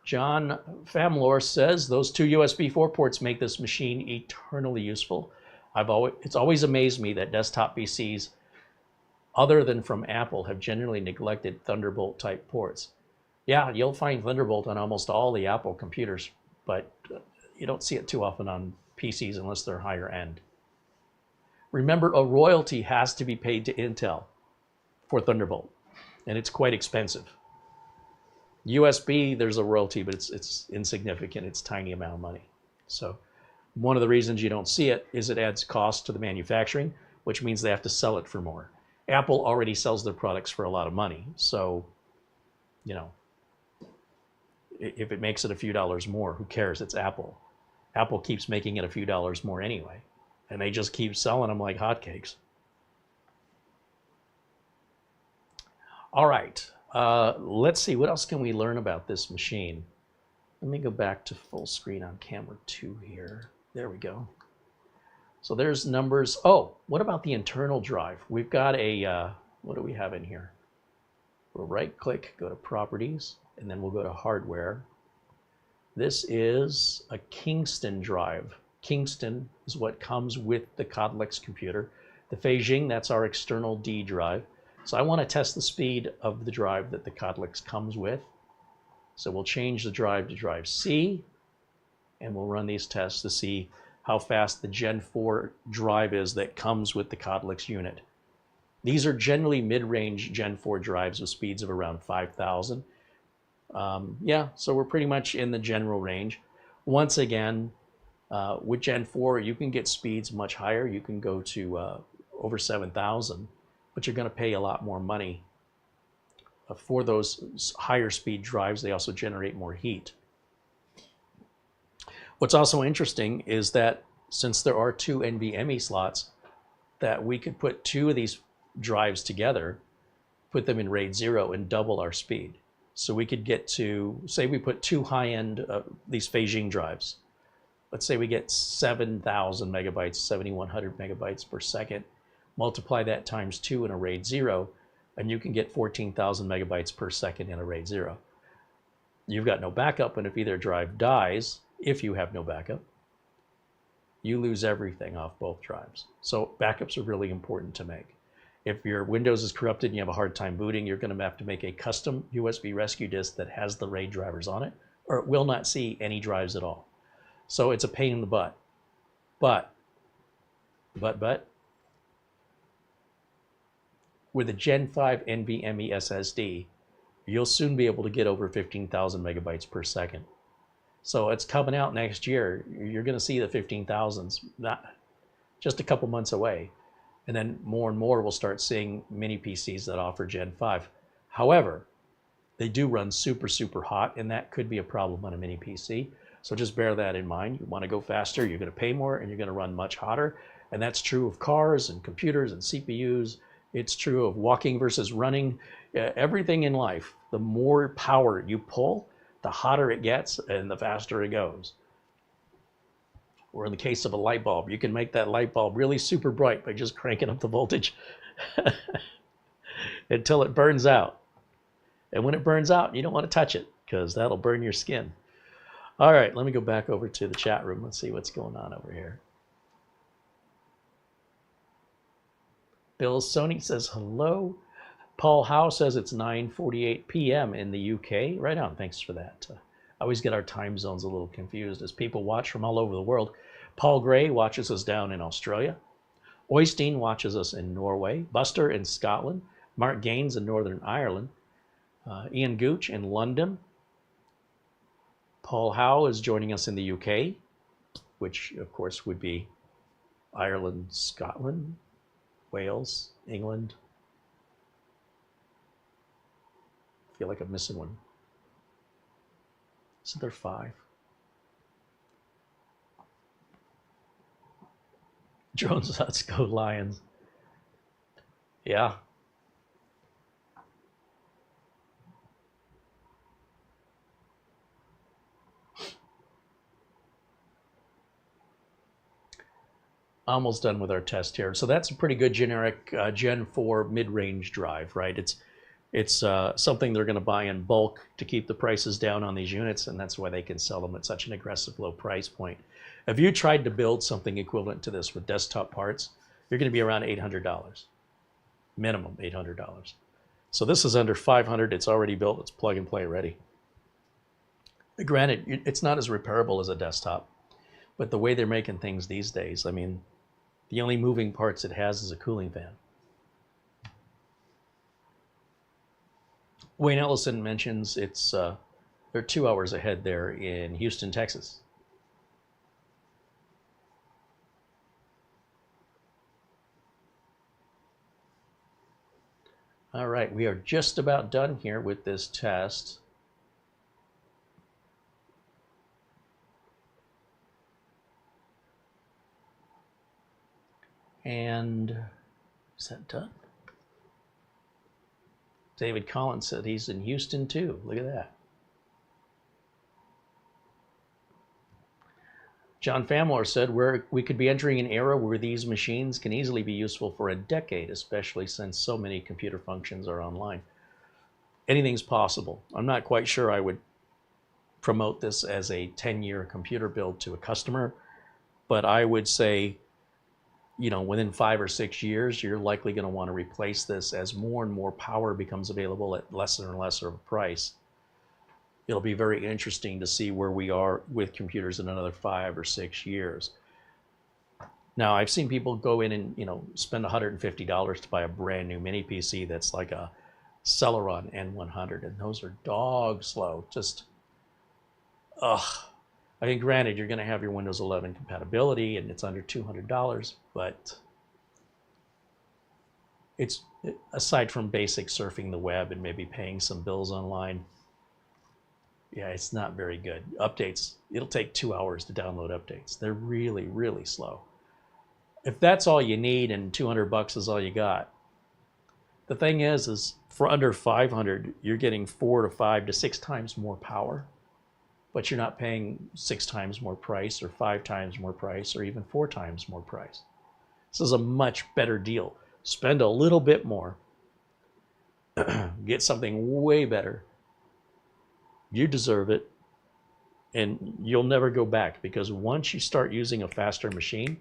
John Famlor says those 2 USB 4 ports make this machine eternally useful. It's always amazed me that desktop PCs other than from Apple, have generally neglected Thunderbolt type ports. Yeah, you'll find Thunderbolt on almost all the Apple computers, but you don't see it too often on PCs unless they're higher end. Remember, a royalty has to be paid to Intel for Thunderbolt, and it's quite expensive. USB, there's a royalty, but it's insignificant. It's a tiny amount of money. So one of the reasons you don't see it is it adds cost to the manufacturing, which means they have to sell it for more. Apple already sells their products for a lot of money. So, you know, if it makes it a few dollars more, who cares? It's Apple. Apple keeps making it a few dollars more anyway, and they just keep selling them like hotcakes. All right, let's see, what else can we learn about this machine? Let me go back to full screen on camera 2 here. There we go. So there's numbers. Oh, what about the internal drive? We've got a, what do we have in here? We'll right click, go to properties, and then we'll go to hardware. This is a Kingston drive. Kingston is what comes with the Codlix computer. The fanxiang, that's our external D drive. So I want to test the speed of the drive that the Codlix comes with. So we'll change the drive to drive C, and we'll run these tests to see how fast the Gen 4 drive is that comes with the Codlix unit. These are generally mid-range Gen 4 drives with speeds of around 5,000. Yeah, so we're pretty much in the general range. Once again, with Gen 4, you can get speeds much higher. You can go to over 7,000, but you're going to pay a lot more money. For those higher speed drives, they also generate more heat. What's also interesting is that since there are 2 NVMe slots, that we could put 2 of these drives together, put them in RAID 0 and double our speed. So we could get to, say we put 2 high-end, these fanxiang drives. Let's say we get 7,000 megabytes, 7,100 megabytes per second. Multiply that times 2 in a RAID 0, and you can get 14,000 megabytes per second in a RAID 0. You've got no backup, and if either drive dies, if you have no backup, you lose everything off both drives. So backups are really important to make. If your Windows is corrupted and you have a hard time booting, you're going to have to make a custom USB rescue disk that has the RAID drivers on it, or it will not see any drives at all. So it's a pain in the butt. But, with a Gen 5 NVMe SSD, you'll soon be able to get over 15,000 megabytes per second. So it's coming out next year. You're going to see the 15,000s, not just a couple months away. And then more and more we'll start seeing mini PCs that offer Gen 5. However, they do run super, super hot, and that could be a problem on a mini PC. So just bear that in mind. You want to go faster, you're going to pay more, and you're going to run much hotter. And that's true of cars and computers and CPUs. It's true of walking versus running. Everything in life, the more power you pull, the hotter it gets and the faster it goes. Or in the case of a light bulb, you can make that light bulb really super bright by just cranking up the voltage until it burns out. And when it burns out, you don't want to touch it because that'll burn your skin. All right, let me go back over to the chat room. Let's see what's going on over here. Bill Sony says hello. Paul Howe says it's 9:48 p.m. in the UK. Right on, thanks for that. I always get our time zones a little confused as people watch from all over the world. Paul Gray watches us down in Australia. Oystein watches us in Norway. Buster in Scotland. Mark Gaines in Northern Ireland. Ian Gooch in London. Paul Howe is joining us in the UK, which of course would be Ireland, Scotland, Wales, England. I feel like I'm missing one. So there are 5. Drones, let's go Lions. Yeah. Almost done with our test here. So that's a pretty good generic Gen 4 mid-range drive, right? It's something they're going to buy in bulk to keep the prices down on these units, and that's why they can sell them at such an aggressive low price point. If you tried to build something equivalent to this with desktop parts, you're going to be around $800. minimum $800. So this is under $500. It's already built. It's plug and play ready. Granted, it's not as repairable as a desktop, but the way they're making things these days, I mean, the only moving parts it has is a cooling fan. Wayne Ellison mentions they're 2 hours ahead there in Houston, Texas. All right, we are just about done here with this test. And is that done? David Collins said he's in Houston too. Look at that. John Famler said we could be entering an era where these machines can easily be useful for a decade, especially since so many computer functions are online. Anything's possible. I'm not quite sure I would promote this as a 10-year computer build to a customer, but I would say, you know, within 5 or 6 years, you're likely going to want to replace this as more and more power becomes available at lesser and lesser of a price. It'll be very interesting to see where we are with computers in another 5 or 6 years. Now, I've seen people go in and, you know, spend $150 to buy a brand new mini PC that's like a Celeron N100, and those are dog slow. Just, ugh. I mean, granted, you're going to have your Windows 11 compatibility, and it's under $200, but it's, aside from basic surfing the web and maybe paying some bills online, yeah, it's not very good. Updates, it'll take 2 hours to download updates. They're really, really slow. If that's all you need and $200 is all you got, the thing is for under $500, you're getting 4 to 5 to 6 times more power, but you're not paying 6 times more price or 5 times more price or even 4 times more price. This is a much better deal. Spend a little bit more, get something way better. You deserve it, and you'll never go back, because once you start using a faster machine,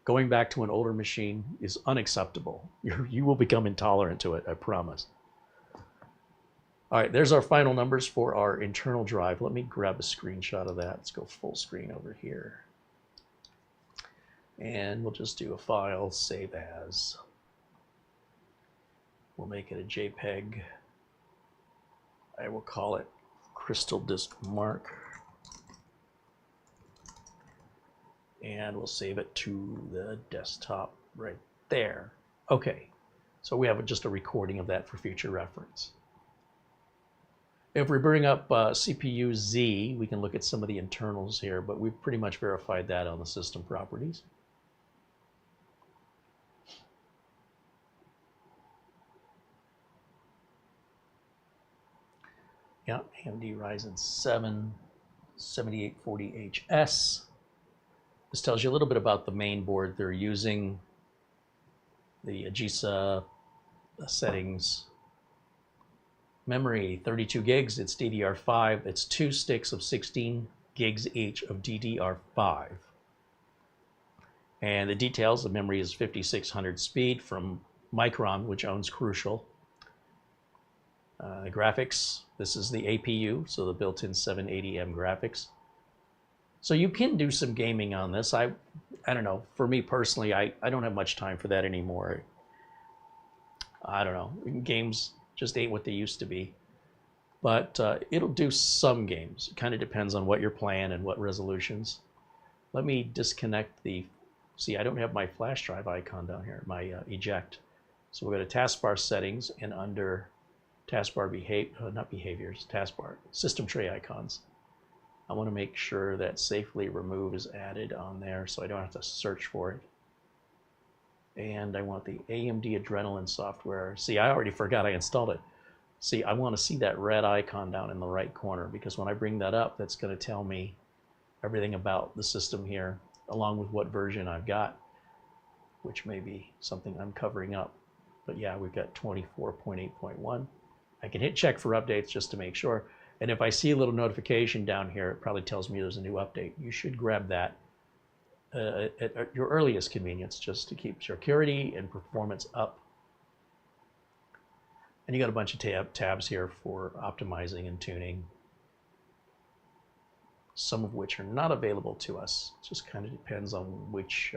going back to an older machine is unacceptable. You will become intolerant to it, I promise. All right, there's our final numbers for our internal drive. Let me grab a screenshot of that. Let's go full screen over here. And we'll just do a file, save as. We'll make it a JPEG. I will call it Crystal Disk Mark. And we'll save it to the desktop right there. Okay, so we have just a recording of that for future reference. If we bring up CPU Z, we can look at some of the internals here, but we've pretty much verified that on the system properties. Yeah, AMD Ryzen 7 7840HS. This tells you a little bit about the main board they're using, the AGESA settings. Memory, 32 gigs, it's DDR5. It's 2 sticks of 16 gigs each of DDR5. And the details, the memory is 5600 speed from Micron, which owns Crucial. Graphics, this is the APU, so the built-in 780M graphics. So you can do some gaming on this. I don't know, for me personally, I don't have much time for that anymore. I don't know, games just ain't what they used to be. But it'll do some games. It kind of depends on what you're playing and what resolutions. Let me disconnect the, see, I don't have my flash drive icon down here, my eject. So we'll go to taskbar settings, and under taskbar not behaviors, taskbar, system tray icons. I want to make sure that safely remove is added on there so I don't have to search for it. And I want the AMD Adrenalin software. See, I already forgot I installed it. See, I want to see that red icon down in the right corner, because when I bring that up, that's going to tell me everything about the system here, along with what version I've got, which may be something I'm covering up. But yeah, we've got 24.8.1. I can hit check for updates just to make sure. And if I see a little notification down here, it probably tells me there's a new update. You should grab that at your earliest convenience, just to keep security and performance up And you got a bunch of tabs here for optimizing and tuning, some of which are not available to us. It just kind of depends on which,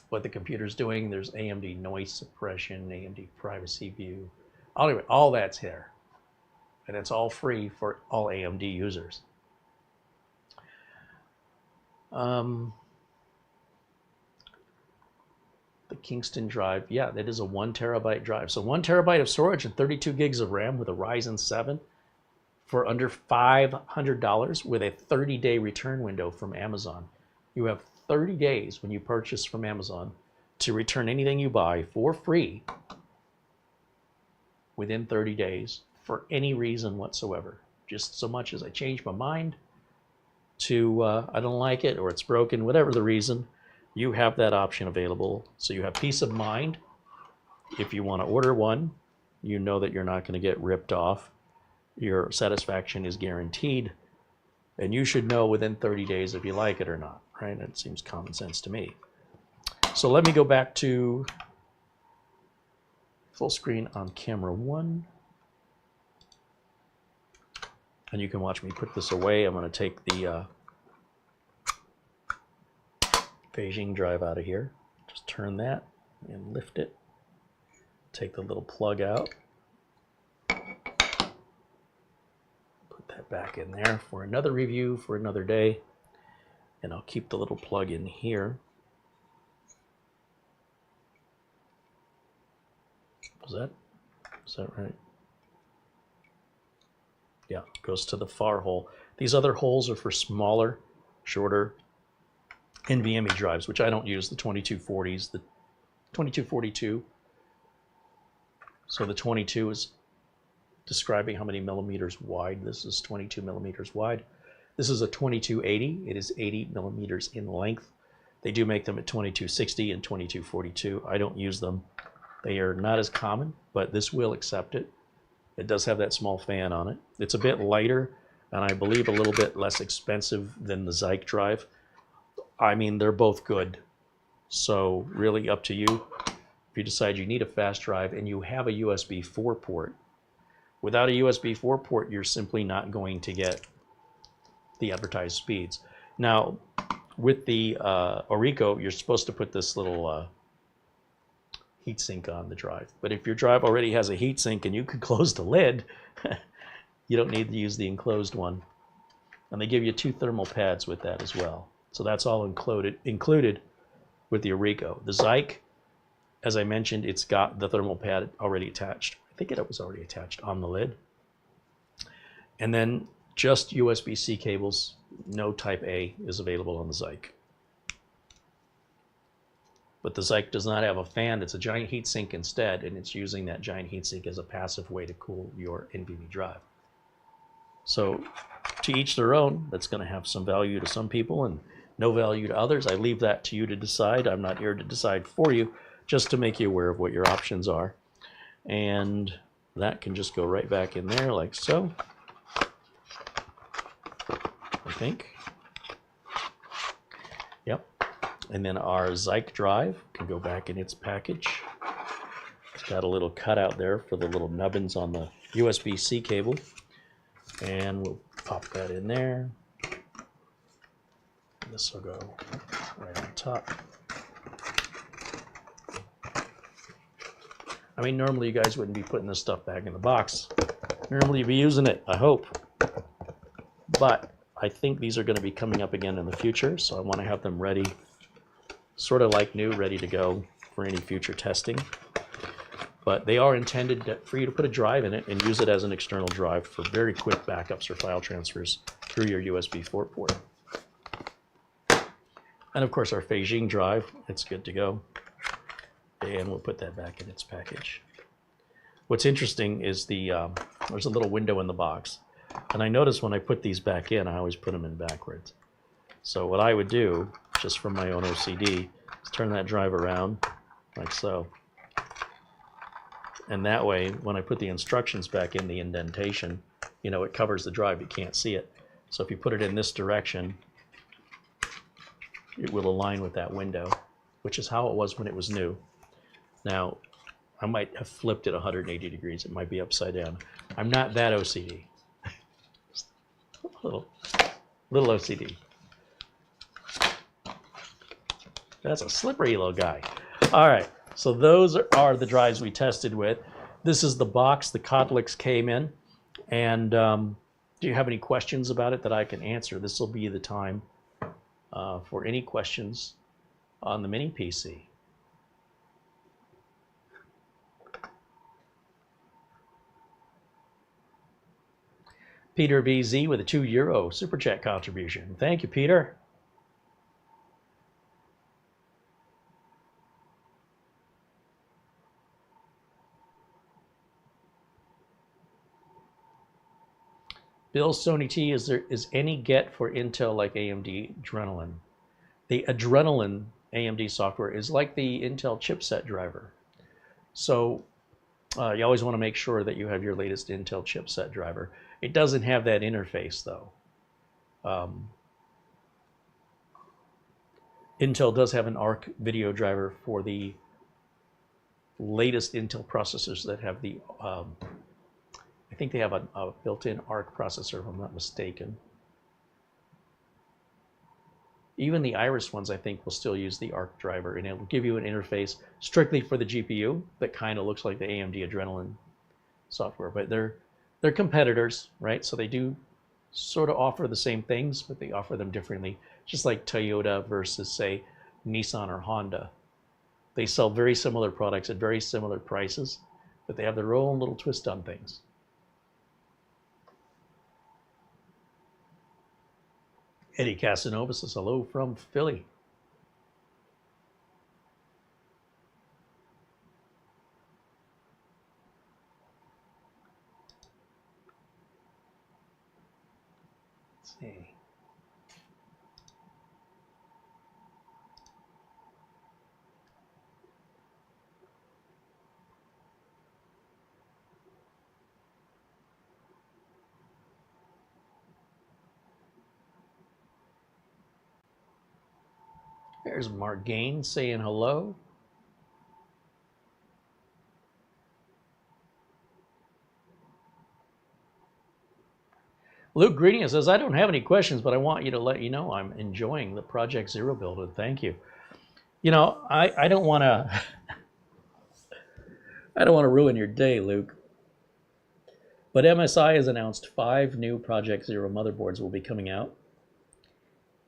what the computer's doing. There's AMD noise suppression, AMD privacy view, all that's here. And it's all free for all AMD users. The Kingston drive, yeah, that is a 1 terabyte drive. So 1 terabyte of storage and 32 gigs of RAM with a Ryzen 7 for under $500 with a 30-day return window from Amazon. You have 30 days when you purchase from Amazon to return anything you buy for free within 30 days for any reason whatsoever. Just so much as I change my mind to I don't like it or it's broken, whatever the reason, you have that option available. So you have peace of mind. If you want to order one, you know that you're not going to get ripped off. Your satisfaction is guaranteed. And you should know within 30 days if you like it or not, right? It seems common sense to me. So let me go back to full screen on camera 1. And you can watch me put this away. I'm going to take the fanxiang drive out of here. Just turn that and lift it. Take the little plug out. Put that back in there for another review for another day. And I'll keep the little plug in here. Is that right? Yeah, goes to the far hole. These other holes are for smaller, shorter NVMe drives, which I don't use, the 2240s, the 2242. So the 22 is describing how many millimeters wide. This is 22 millimeters wide. This is a 2280. It is 80 millimeters in length. They do make them at 2260 and 2242. I don't use them. They are not as common, but this will accept it. It does have that small fan on it. It's a bit lighter, and I believe a little bit less expensive than the ZikeDrive. I mean, they're both good. So really up to you. If you decide you need a fast drive and you have a USB 4 port, without a USB 4 port, you're simply not going to get the advertised speeds. Now, with the Orico, you're supposed to put this little heatsink on the drive. But if your drive already has a heatsink and you could close the lid, you don't need to use the enclosed one. And they give you 2 thermal pads with that as well. So that's all included with the Orico. The Zike, as I mentioned, it's got the thermal pad already attached. I think it was already attached on the lid. And then just USB-C cables, no Type A is available on the Zike. But the Zike does not have a fan. It's a giant heatsink instead, and it's using that giant heatsink as a passive way to cool your NVMe drive. So to each their own. That's going to have some value to some people and no value to others. I leave that to you to decide. I'm not here to decide for you, just to make you aware of what your options are. And that can just go right back in there like so, I think. Yep. And then our ZikeDrive can go back in its package. It's got a little cutout there for the little nubbins on the USB-C cable. And we'll pop that in there. This will go right on top. I mean, normally you guys wouldn't be putting this stuff back in the box. Normally you'd be using it, I hope. But I think these are going to be coming up again in the future, so I want to have them ready, sort of like new, ready to go for any future testing. But they are intended for you to put a drive in it and use it as an external drive for very quick backups or file transfers through your USB 4 port. And of course our fanxiang drive, it's good to go. And we'll put that back in its package. What's interesting is there's a little window in the box. And I notice when I put these back in, I always put them in backwards. So what I would do, just from my own OCD, is turn that drive around like so. And that way, when I put the instructions back in the indentation, you know, it covers the drive, you can't see it. So if you put it in this direction, it will align with that window, which is how it was when it was new. Now, I might have flipped it 180 degrees. It might be upside down. I'm not that OCD. Just a little OCD. That's a slippery little guy. All right, so those are the drives we tested with. This is the box the Codlix came in. And do you have any questions about it that I can answer? This will be the time for any questions on the mini PC. Peter BZ with a €2 super chat contribution. Thank you, Peter. Bill Sony T, is there any get for Intel like AMD Adrenalin? The Adrenalin AMD software is like the Intel chipset driver. So you always want to make sure that you have your latest Intel chipset driver. It doesn't have that interface though. Intel does have an ARC video driver for the latest Intel processors that have the I think they have a built-in ARC processor, if I'm not mistaken. Even the Iris ones, I think, will still use the ARC driver, and it will give you an interface strictly for the GPU that kind of looks like the AMD Adrenalin software. But they're competitors, right? So they do sort of offer the same things, but they offer them differently. Just like Toyota versus, say, Nissan or Honda. They sell very similar products at very similar prices, but they have their own little twist on things. Eddie Casanova says hello from Philly. Let's see. There's Mark Gaines saying hello. Luke Greenia says, I don't have any questions, but I want you to let you know I'm enjoying the Project Zero build, and thank you. You know, I don't want to I don't want to ruin your day, Luke. But MSI has announced 5 new Project Zero motherboards will be coming out.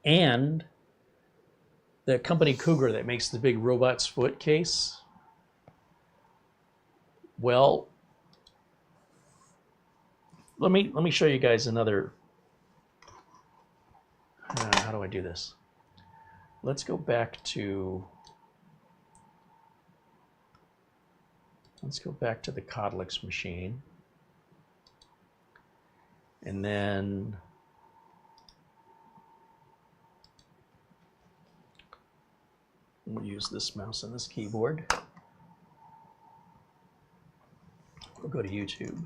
And the company Cougar that makes the big robot's foot case, well, let me show you guys another. How do I do this? Let's go back to the Codlix machine, and then we'll use this mouse and this keyboard. We'll go to YouTube.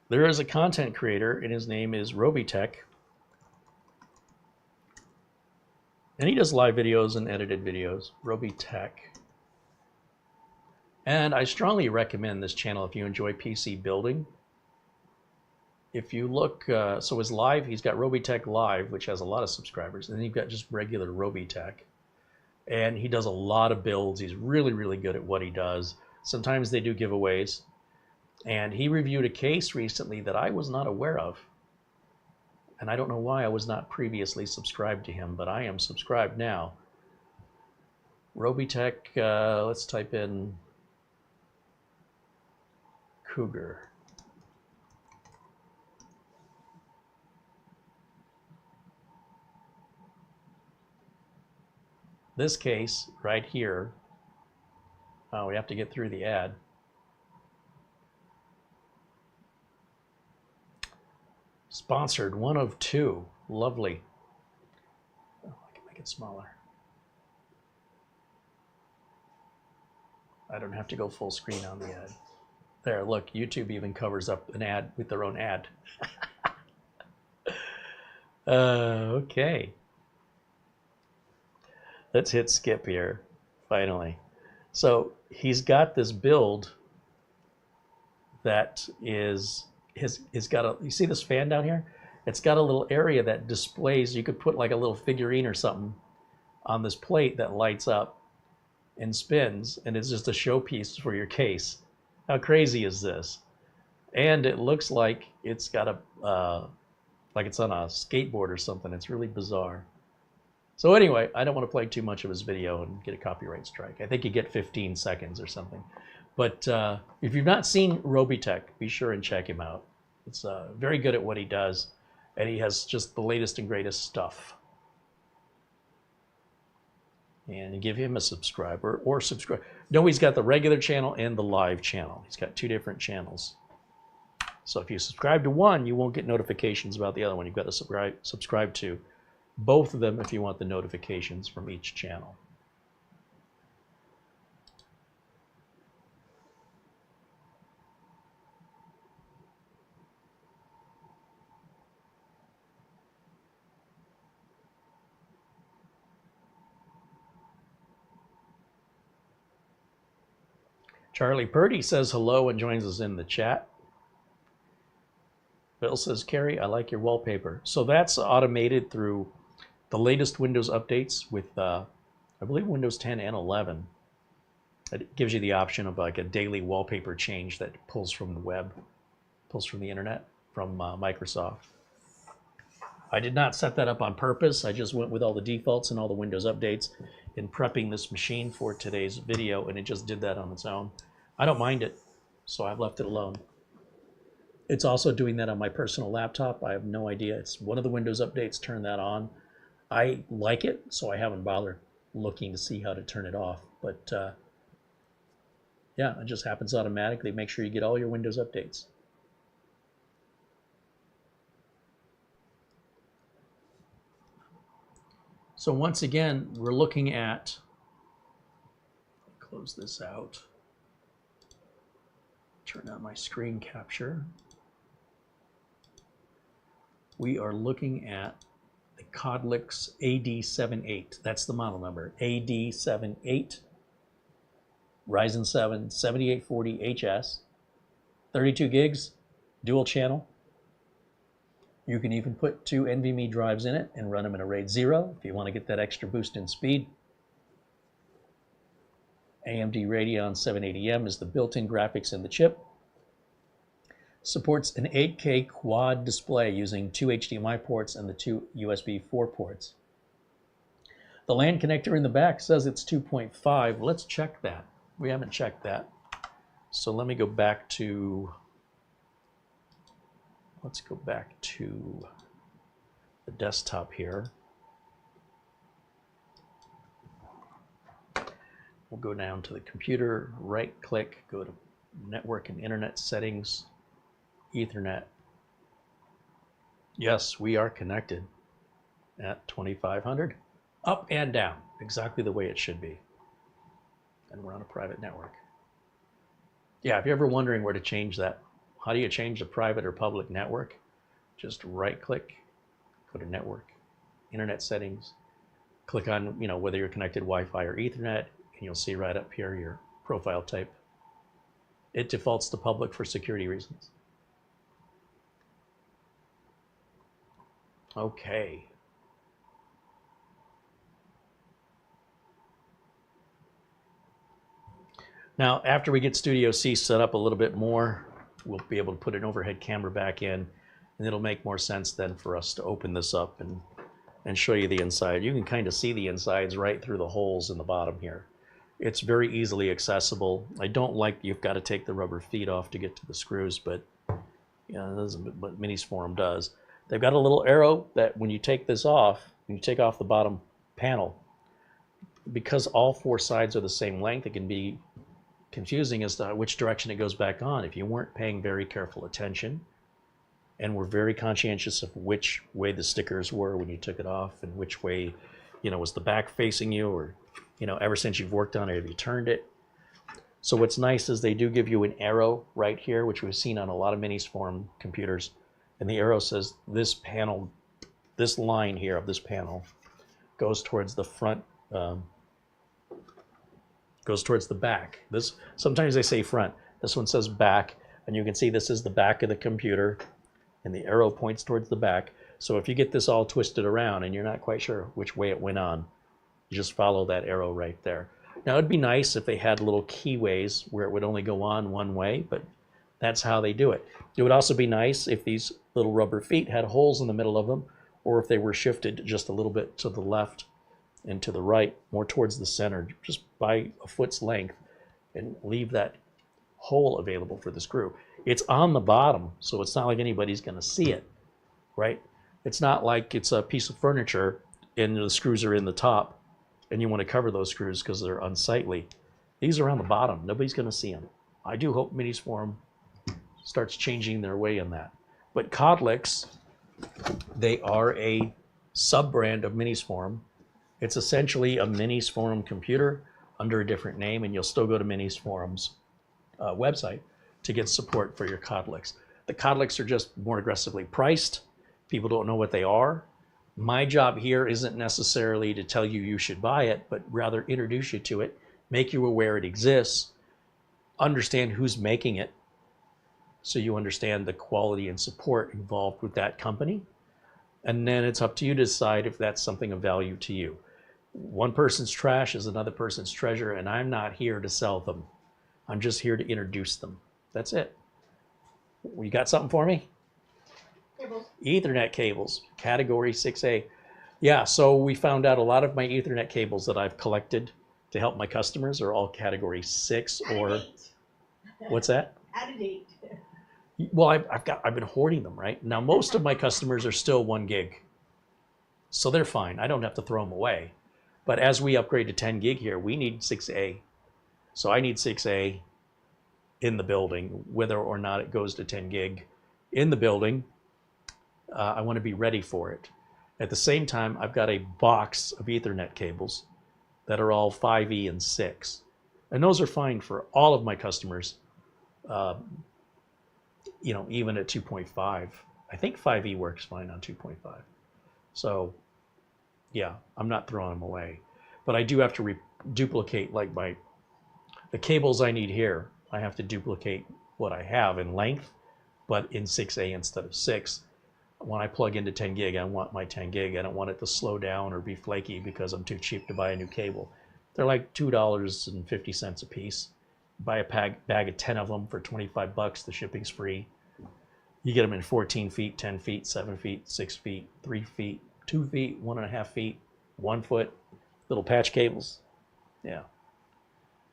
There is a content creator, and his name is Robitech. And he does live videos and edited videos, Robitech. And I strongly recommend this channel if you enjoy PC building. If you look, so his live, he's got Robitech Live, which has a lot of subscribers, and then you've got just regular Robitech. And he does a lot of builds. He's really, really good at what he does. Sometimes they do giveaways. And he reviewed a case recently that I was not aware of. And I don't know why I was not previously subscribed to him, but I am subscribed now. Robitech, let's type in Cougar. This case right here, we have to get through the ad. Sponsored, 1 of 2. Lovely. Oh, I can make it smaller. I don't have to go full screen on the ad. There, look, YouTube even covers up an ad with their own ad. Okay. Let's hit skip here. Finally. So he's got this build that is it's got a, you see this fan down here? It's got a little area that displays, you could put like a little figurine or something on this plate that lights up and spins, and it's just a showpiece for your case. How crazy is this? And it looks like it's got a like it's on a skateboard or something. It's really bizarre. So anyway, I don't want to play too much of his video and get a copyright strike. I think you get 15 seconds or something. But if you've not seen Robitech, be sure and check him out. It's very good at what he does, and he has just the latest and greatest stuff. And give him a subscriber or subscribe. No, he's got the regular channel and the live channel. He's got 2 different channels. So if you subscribe to one, you won't get notifications about the other one. You've got to subscribe to both of them if you want the notifications from each channel. Charlie Purdy says hello and joins us in the chat. Bill says, Carey, I like your wallpaper. So that's automated through the latest Windows updates with, I believe, Windows 10 and 11. It gives you the option of like a daily wallpaper change that pulls from the web, pulls from the internet, from Microsoft. I did not set that up on purpose. I just went with all the defaults and all the Windows updates in prepping this machine for today's video, and it just did that on its own. I don't mind it, so I've left it alone. It's also doing that on my personal laptop. I have no idea. It's one of the Windows updates turned that on. I like it, so I haven't bothered looking to see how to turn it off. But yeah, it just happens automatically. Make sure you get all your Windows updates. So once again, we're looking at, close this out, turn on my screen capture. We are looking at the Kodlix AD78. That's the model number, AD78, Ryzen 7 7840HS, 32 gigs, dual channel. You can even put 2 NVMe drives in it and run them in a RAID 0 if you want to get that extra boost in speed. AMD Radeon 780M is the built-in graphics in the chip. Supports an 8K quad display using 2 HDMI ports and the 2 USB4 ports. The LAN connector in the back says it's 2.5. Let's check that. We haven't checked that. So let me go back to, let's go back to the desktop here. We'll go down to the computer, right click, go to network and internet settings, Ethernet. Yes, we are connected at 2500, up and down, exactly the way it should be. And we're on a private network. Yeah, if you're ever wondering where to change that, how do you change the private or public network? Just right click, go to network, internet settings, click on, whether you're connected Wi-Fi or Ethernet, and you'll see right up here your profile type. It defaults to public for security reasons. Okay. Now, after we get Studio C set up a little bit more, we'll be able to put an overhead camera back in, and it'll make more sense then for us to open this up and show you the inside. You can kind of see the insides right through the holes in the bottom here. It's very easily accessible. I don't like you've got to take the rubber feet off to get to the screws, but this is what Minisforum does. They've got a little arrow that when you take this off, when you take off the bottom panel, because all 4 sides are the same length, it can be confusing as to which direction it goes back on if you weren't paying very careful attention and were very conscientious of which way the stickers were when you took it off and which way, was the back facing you, or, ever since you've worked on it, have you turned it? So what's nice is they do give you an arrow right here, which we've seen on a lot of Minisforum computers. And the arrow says this panel, this line here of this panel goes towards the front goes towards the back. This, sometimes they say front. This one says back, and you can see this is the back of the computer, and the arrow points towards the back. So if you get this all twisted around and you're not quite sure which way it went on, you just follow that arrow right there. Now it'd be nice if they had little keyways where it would only go on one way, but that's how they do it. It would also be nice if these little rubber feet had holes in the middle of them, or if they were shifted just a little bit to the left and to the right, more towards the center, just by a foot's length, and leave that hole available for the screw. It's on the bottom, so it's not like anybody's going to see it, right? It's not like it's a piece of furniture and the screws are in the top and you want to cover those screws because they're unsightly. These are on the bottom. Nobody's going to see them. I do hope Minisforum starts changing their way in that. But Codlix, they are a sub-brand of Minisforum. It's essentially a Minisforum computer under a different name, and you'll still go to Minisforum's website to get support for your Codlix. The Codlix are just more aggressively priced. People don't know what they are. My job here isn't necessarily to tell you you should buy it, but rather introduce you to it, make you aware it exists, understand who's making it, so you understand the quality and support involved with that company. And then it's up to you to decide if that's something of value to you. One person's trash is another person's treasure, and I'm not here to sell them. I'm just here to introduce them. That's it. You got something for me? Cables. Ethernet cables, category 6A. Yeah, so we found out a lot of my Ethernet cables that I've collected to help my customers are all category 6 or... What's that? Out of date. Well, I've been hoarding them, right? Now, most of my customers are still 1 gig. So they're fine. I don't have to throw them away. But as we upgrade to 10 gig here, we need 6A. So I need 6A in the building, whether or not it goes to 10 gig in the building. I want to be ready for it. At the same time, I've got a box of Ethernet cables that are all 5E and 6. And those are fine for all of my customers, you know, even at 2.5. I think 5E works fine on 2.5. So, yeah, I'm not throwing them away. But I do have to duplicate, like, the cables I need here. I have to duplicate what I have in length, but in 6A instead of 6. When I plug into 10 gig, I want my 10 gig. I don't want it to slow down or be flaky because I'm too cheap to buy a new cable. They're like $2.50 a piece. Buy a bag of 10 of them for 25 bucks. The shipping's free. You get them in 14 feet, 10 feet, 7 feet, 6 feet, 3 feet, 2 feet, 1.5 feet, 1 foot, little patch cables. Yeah.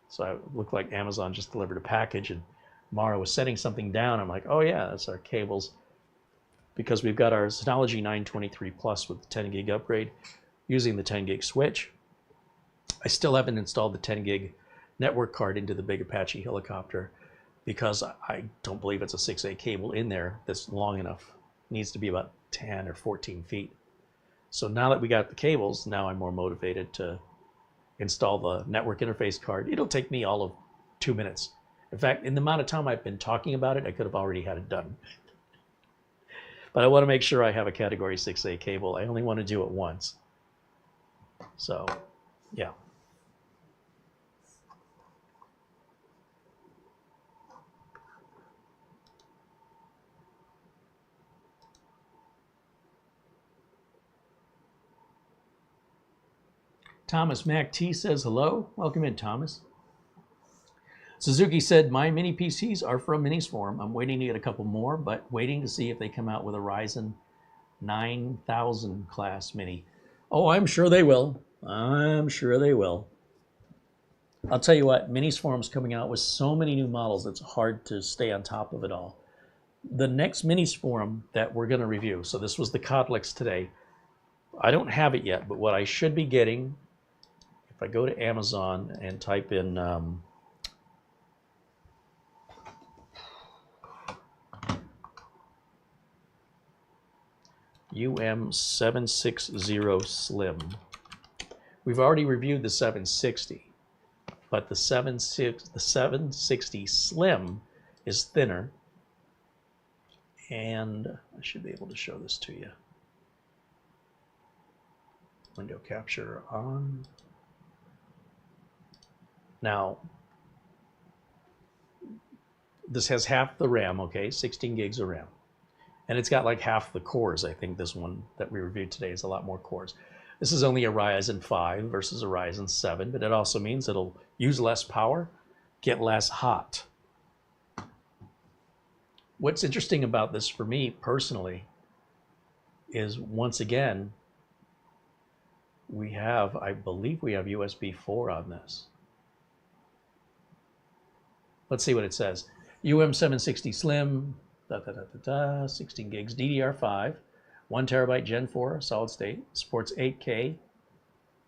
So I looked like Amazon just delivered a package, and Mara was setting something down. I'm like, oh yeah, that's our cables. Because we've got our Synology 923 Plus with the 10 gig upgrade using the 10 gig switch. I still haven't installed the 10 gig network card into the big Apache helicopter because I don't believe it's a 6A cable in there that's long enough. It needs to be about 10 or 14 feet. So now that we got the cables, now I'm more motivated to install the network interface card. It'll take me all of 2 minutes. In fact, in the amount of time I've been talking about it, I could have already had it done. But I want to make sure I have a category 6A cable. I only want to do it once. So, yeah. Thomas Mac T says hello. Welcome in, Thomas. Suzuki said, my mini PCs are from Minisforum. I'm waiting to get a couple more, but waiting to see if they come out with a Ryzen 9000 class mini. Oh, I'm sure they will. I'm sure they will. I'll tell you what, Minisforum's coming out with so many new models, it's hard to stay on top of it all. The next Minisforum that we're going to review, so this was the Codlix today. I don't have it yet, but what I should be getting, if I go to Amazon and type in UM760 Slim. We've already reviewed the 760, but the 760 Slim is thinner, and I should be able to show this to you. Window capture on. Now, this has half the RAM, okay, 16 gigs of RAM. And it's got like half the cores. I think this one that we reviewed today is a lot more cores. This is only a Ryzen 5 versus a Ryzen 7, but it also means it'll use less power, get less hot. What's interesting about this for me personally is, once again, I believe we have USB 4 on this. Let's see what it says. UM760 Slim, 16 gigs, DDR5, 1 terabyte Gen 4 solid state, supports 8K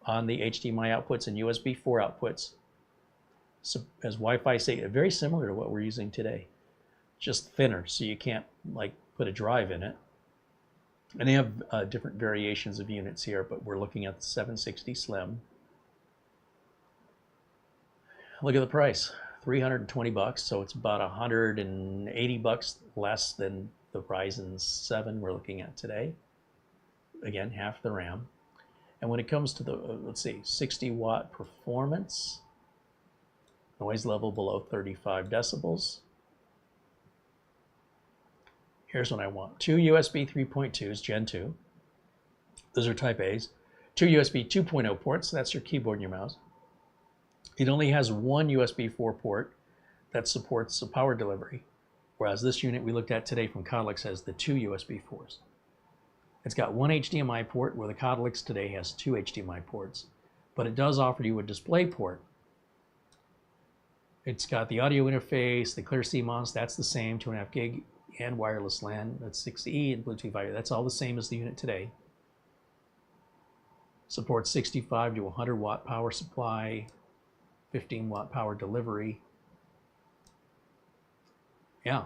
on the HDMI outputs and USB 4 outputs. So, as Wi-Fi 6, very similar to what we're using today, just thinner, so you can't like put a drive in it. And they have different variations of units here, but we're looking at the 760 Slim. Look at the price, $320, so it's about $180 less than the Ryzen 7 we're looking at today. Again, half the RAM. And when it comes to the, let's see, 60 watt performance, noise level below 35 decibels. Here's what I want. 2 USB 3.2s, Gen 2. Those are Type A's. 2 USB 2.0 ports, that's your keyboard and your mouse. It only has one USB 4 port that supports the power delivery, whereas this unit we looked at today from Codlix has the 2 USB 4s. It's got one HDMI port, where the Codlix today has 2 HDMI ports, but it does offer you a display port. It's got the audio interface, the clear CMOS, that's the same, 2.5 gig, and wireless LAN, that's 6E, and Bluetooth 5, that's all the same as the unit today. Supports 65 to 100 watt power supply, 15 watt power delivery. Yeah,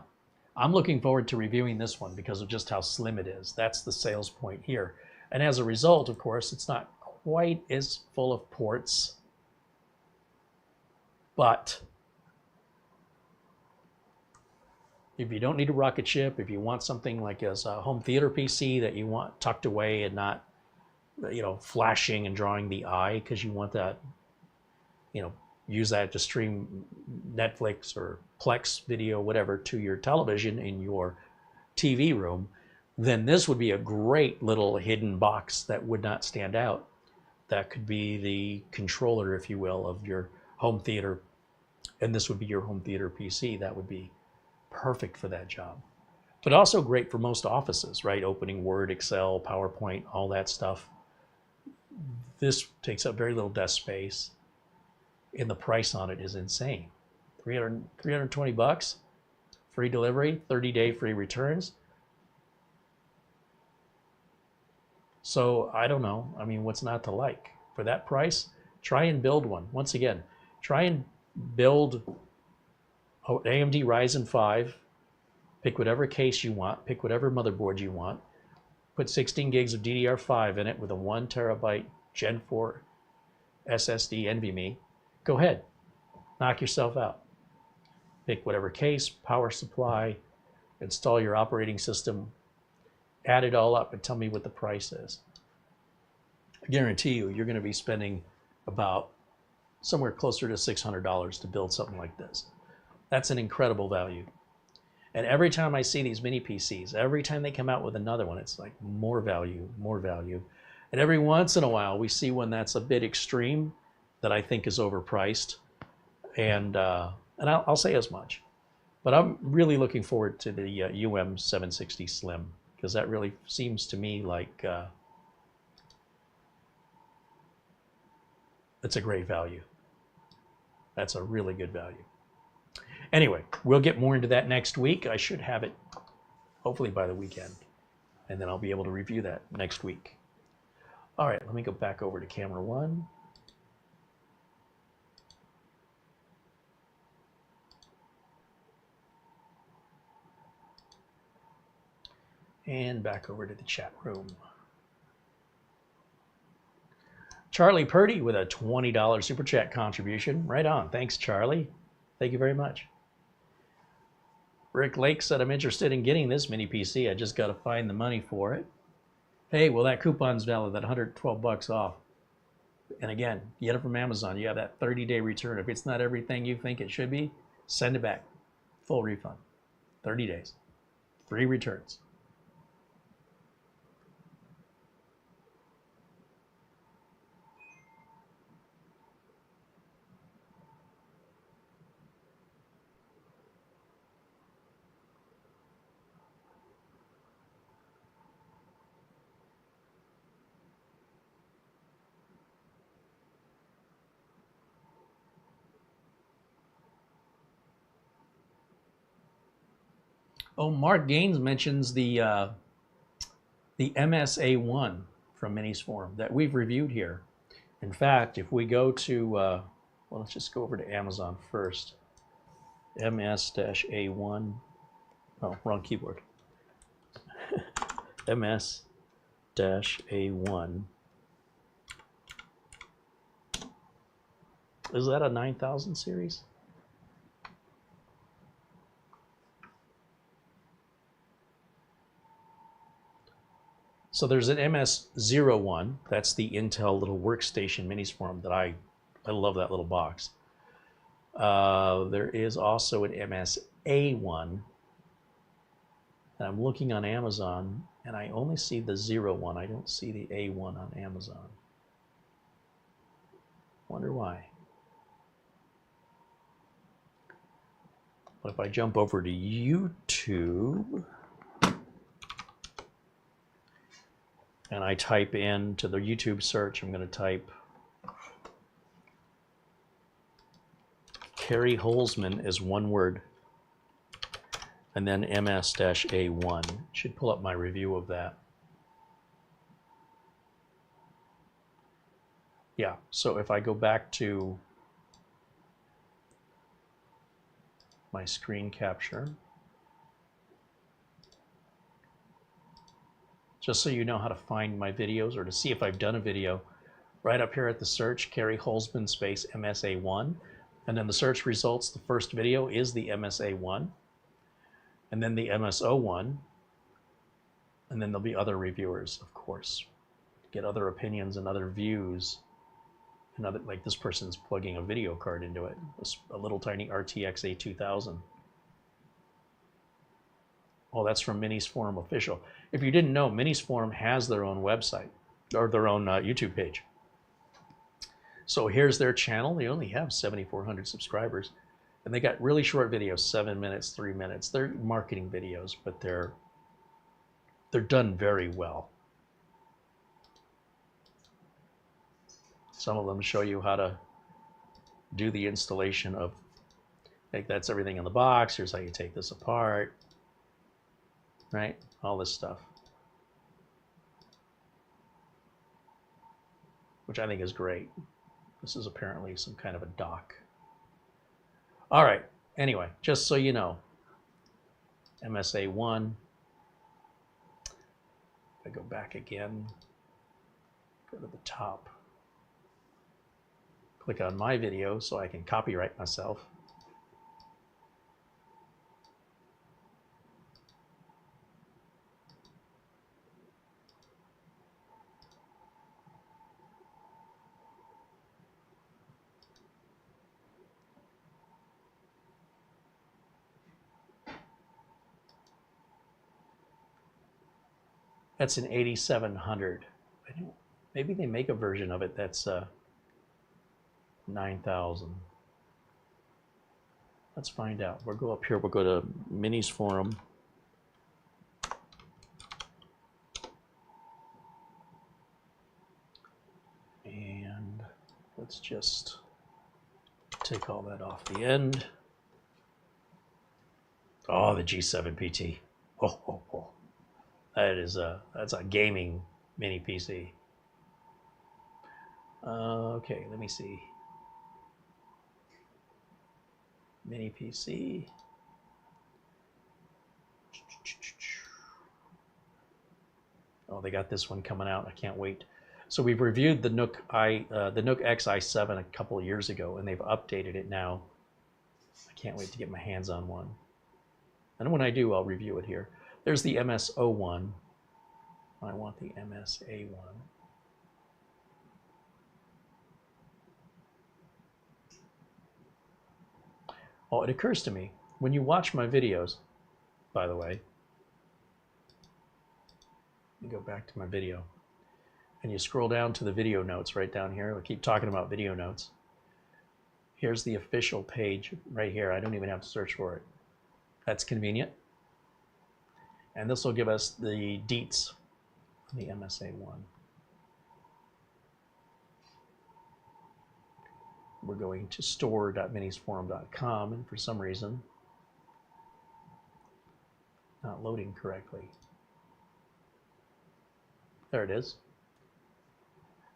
I'm looking forward to reviewing this one because of just how slim it is. That's the sales point here. And as a result, of course, it's not quite as full of ports, but if you don't need a rocket ship, if you want something like as a home theater PC that you want tucked away and not, flashing and drawing the eye because you want that, use that to stream Netflix or Plex video, whatever, to your television in your TV room, then this would be a great little hidden box that would not stand out. That could be the controller, if you will, of your home theater, and this would be your home theater PC. That would be perfect for that job. But also great for most offices, right? Opening Word, Excel, PowerPoint, all that stuff. This takes up very little desk space, and the price on it is insane. $320, free delivery, 30-day free returns. So I don't know. I mean, what's not to like? For that price, try and build one. Once again, try and build AMD Ryzen 5. Pick whatever case you want. Pick whatever motherboard you want. Put 16 gigs of DDR5 in it with a 1 terabyte Gen 4 SSD NVMe. Go ahead. Knock yourself out. Pick whatever case, power supply, install your operating system, add it all up and tell me what the price is. I guarantee you, you're going to be spending about somewhere closer to $600 to build something like this. That's an incredible value. And every time I see these mini PCs, every time they come out with another one, it's like more value, more value. And every once in a while, we see one that's a bit extreme that I think is overpriced. And I'll say as much. But I'm really looking forward to the UM760 Slim, because that really seems to me like it's a great value. That's a really good value. Anyway, we'll get more into that next week. I should have it hopefully by the weekend, and then I'll be able to review that next week. All right, let me go back over to camera one. And back over to the chat room. Charlie Purdy with a $20 Super Chat contribution. Right on. Thanks, Charlie. Thank you very much. Rick Lake said, I'm interested in getting this mini PC. I just got to find the money for it. Hey, well, that coupon's valid, that $112 off. And again, get it from Amazon. You have that 30-day return. If it's not everything you think it should be, send it back. Full refund. 30 days. Free returns. Oh, Mark Gaines mentions the MSA1 from Minisforum that we've reviewed here. In fact, if we go to, well, let's just go over to Amazon first. MS-A1, oh, wrong keyboard. MS-A1. Is that a 9000 series? So there's an MS-01. That's the Intel little workstation Minisforum that I love that little box. There is also an MSA1. And I'm looking on Amazon, and I only see the 01. I don't see the A1 on Amazon. Wonder why. But if I jump over to YouTube, and I type into the YouTube search, I'm going to type CareyHolzman as one word, and then MS-A1. Should pull up my review of that. Yeah, so if I go back to my screen capture, just so you know how to find my videos or to see if I've done a video, right up here at the search, CareyHolzman space MSA1, and then the search results, the first video is the MSA1, and then the MS01, and then there'll be other reviewers, of course. Get other opinions and other views. And other, like this person's plugging a video card into it, a little tiny RTX A2000. Oh, that's from Minisforum Official. If you didn't know, Minisforum has their own website, or their own YouTube page. So here's their channel. They only have 7,400 subscribers. And they got really short videos, 7 minutes, 3 minutes. They're marketing videos, but they're done very well. Some of them show you how to do the installation of, like, that's everything in the box. Here's how you take this apart, right? All this stuff, which I think is great. This is apparently some kind of a dock. All right, anyway, just so you know, MSA1, if I go back again, go to the top, click on my video so I can copyright myself. That's an 8700. Maybe they make a version of it that's 9000. Let's find out. We'll go up here. We'll go to Minisforum. And let's just take all that off the end. Oh, the G7 PT. Oh. That's a gaming mini PC. Okay, let me see. Mini PC. Oh, they got this one coming out. I can't wait. So we've reviewed the Nook X i7 a couple of years ago, and they've updated it now. I can't wait to get my hands on one. And when I do, I'll review it here. There's the MS01. I want the MSA1. Oh, it occurs to me, when you watch my videos, by the way, let me go back to my video, and you scroll down to the video notes right down here. We'll keep talking about video notes. Here's the official page right here. I don't even have to search for it. That's convenient. And this will give us the deets on the MSA1. We're going to store.minisforum.com, and for some reason, not loading correctly. There it is.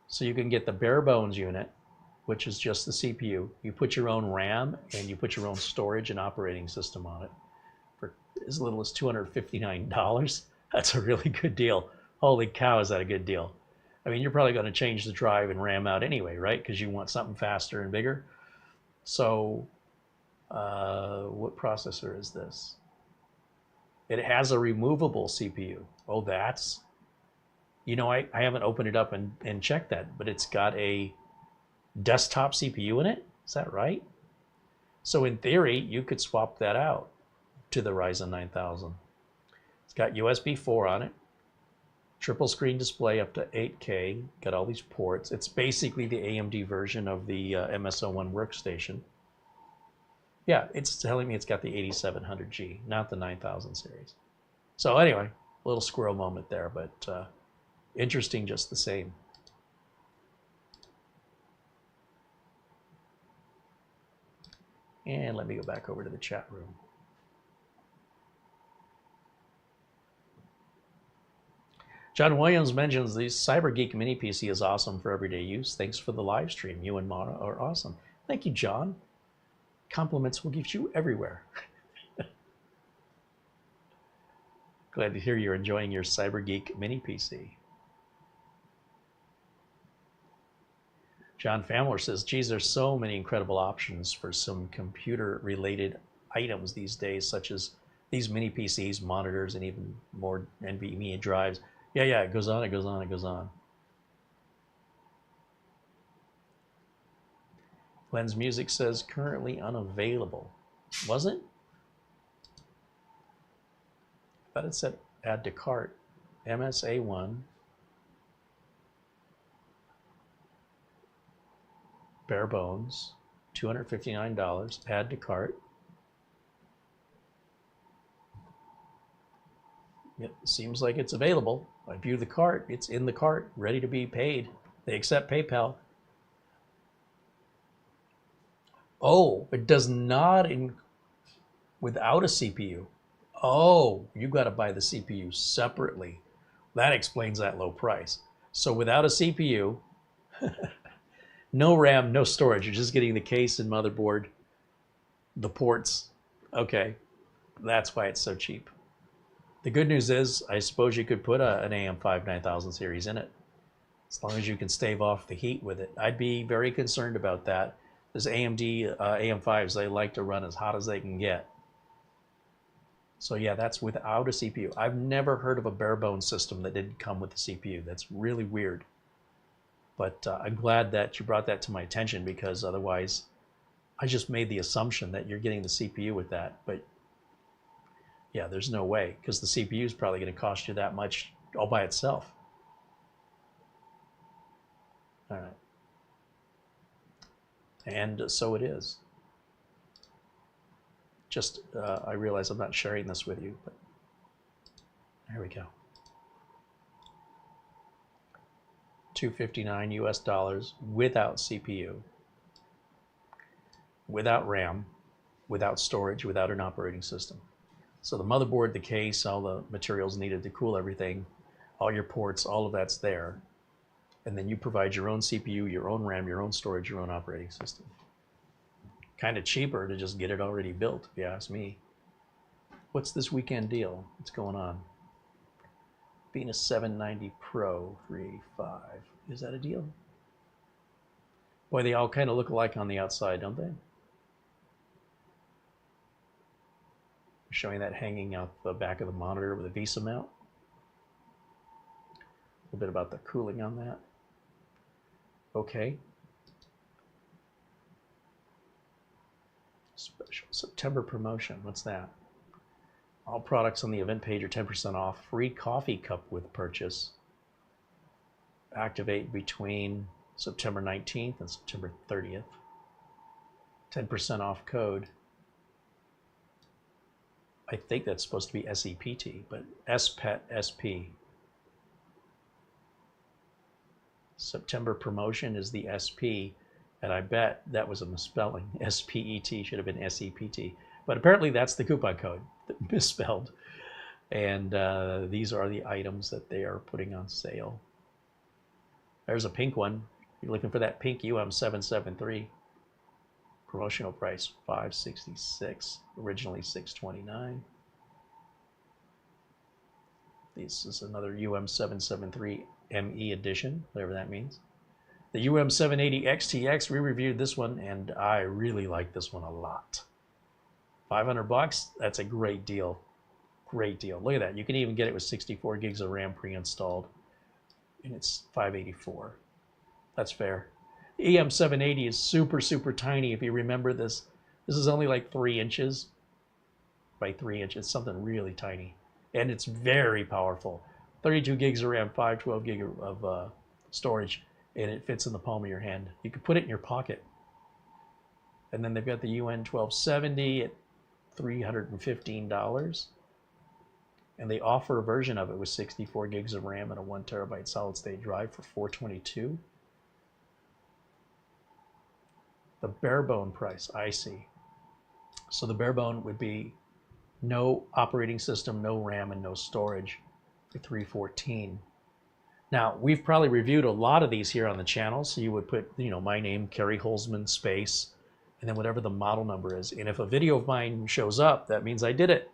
So you can get the bare bones unit, which is just the CPU. You put your own RAM and you put your own storage and operating system on it for as little as $259. That's a really good deal. Holy cow, is that a good deal? I mean, you're probably going to change the drive and RAM out anyway, right? Because you want something faster and bigger. So what processor is this? It has a removable CPU. Oh, that's, you know, I haven't opened it up and checked that, but it's got a desktop CPU in it. Is that right? So in theory, you could swap that out to the Ryzen 9000. It's got USB4 on it. Triple screen display up to 8K, got all these ports. It's basically the AMD version of the MS01 workstation. Yeah, it's telling me it's got the 8700G, not the 9000 series. So anyway, a little squirrel moment there, but interesting just the same. And let me go back over to the chat room. John Williams mentions the CyberGeek mini PC is awesome for everyday use. Thanks for the live stream. You and Mara are awesome. Thank you, John. Compliments will get you everywhere. Glad to hear you're enjoying your CyberGeek mini PC. John Famler says, geez, there's so many incredible options for some computer-related items these days, such as these mini PCs, monitors, and even more NVMe drives. Yeah, it goes on, it goes on, it goes on. Lens Music says, currently unavailable. Was it? I thought it said add to cart. MSA1. Bare bones. $259. Add to cart. It seems like it's available. I view the cart. It's in the cart, ready to be paid. They accept PayPal. Oh, it does not without a CPU. Oh, you got to buy the CPU separately. That explains that low price. So without a CPU, no RAM, no storage. You're just getting the case and motherboard, the ports. Okay, that's why it's so cheap. The good news is, I suppose you could put an AM5 9000 series in it, as long as you can stave off the heat with it. I'd be very concerned about that. Those AMD AM5s, they like to run as hot as they can get. So yeah, that's without a CPU. I've never heard of a bare bones system that didn't come with a CPU. That's really weird. But I'm glad that you brought that to my attention, because otherwise I just made the assumption that you're getting the CPU with that. But yeah, there's no way, because the CPU is probably going to cost you that much all by itself. All right. And so it is. Just, I realize I'm not sharing this with you, but there we go. $259 US without CPU, without RAM, without storage, without an operating system. So the motherboard, the case, all the materials needed to cool everything, all your ports, all of that's there. And then you provide your own CPU, your own RAM, your own storage, your own operating system. Kind of cheaper to just get it already built, if you ask me. What's this weekend deal? What's going on? Venus 790 Pro 385. Is that a deal? Boy, they all kind of look alike on the outside, don't they? Showing that hanging out the back of the monitor with a VESA mount. A little bit about the cooling on that. Okay. Special September promotion. What's that? All products on the event page are 10% off. Free coffee cup with purchase. Activate between September 19th and September 30th. 10% off code. I think that's supposed to be SEPT, but SPET SP. September promotion is the SP, and I bet that was a misspelling. SPET should have been SEPT. But apparently that's the coupon code, misspelled. And these are the items that they are putting on sale. There's a pink one. You're looking for that pink UM773. Promotional price $566, originally $629. This is another UM773 ME edition, whatever that means. The UM780 XTX, we reviewed this one, and I really like this one a lot. 500 bucks, that's a great deal. Great deal. Look at that. You can even get it with 64 gigs of RAM pre-installed, and it's $584. That's fair. The EM780 is super, super tiny. If you remember this, this is only like 3 inches by 3 inches, something really tiny. And it's very powerful. 32 gigs of RAM, 512 gig of storage, and it fits in the palm of your hand. You could put it in your pocket. And then they've got the UN1270 at $315. And they offer a version of it with 64 gigs of RAM and a 1 terabyte solid state drive for $422. The bare bone price, I see. So the bare bone would be no operating system, no RAM, and no storage for $314. Now, we've probably reviewed a lot of these here on the channel, so you would put, you know, my name, CareyHolzman, space, and then whatever the model number is. And if a video of mine shows up, that means I did it.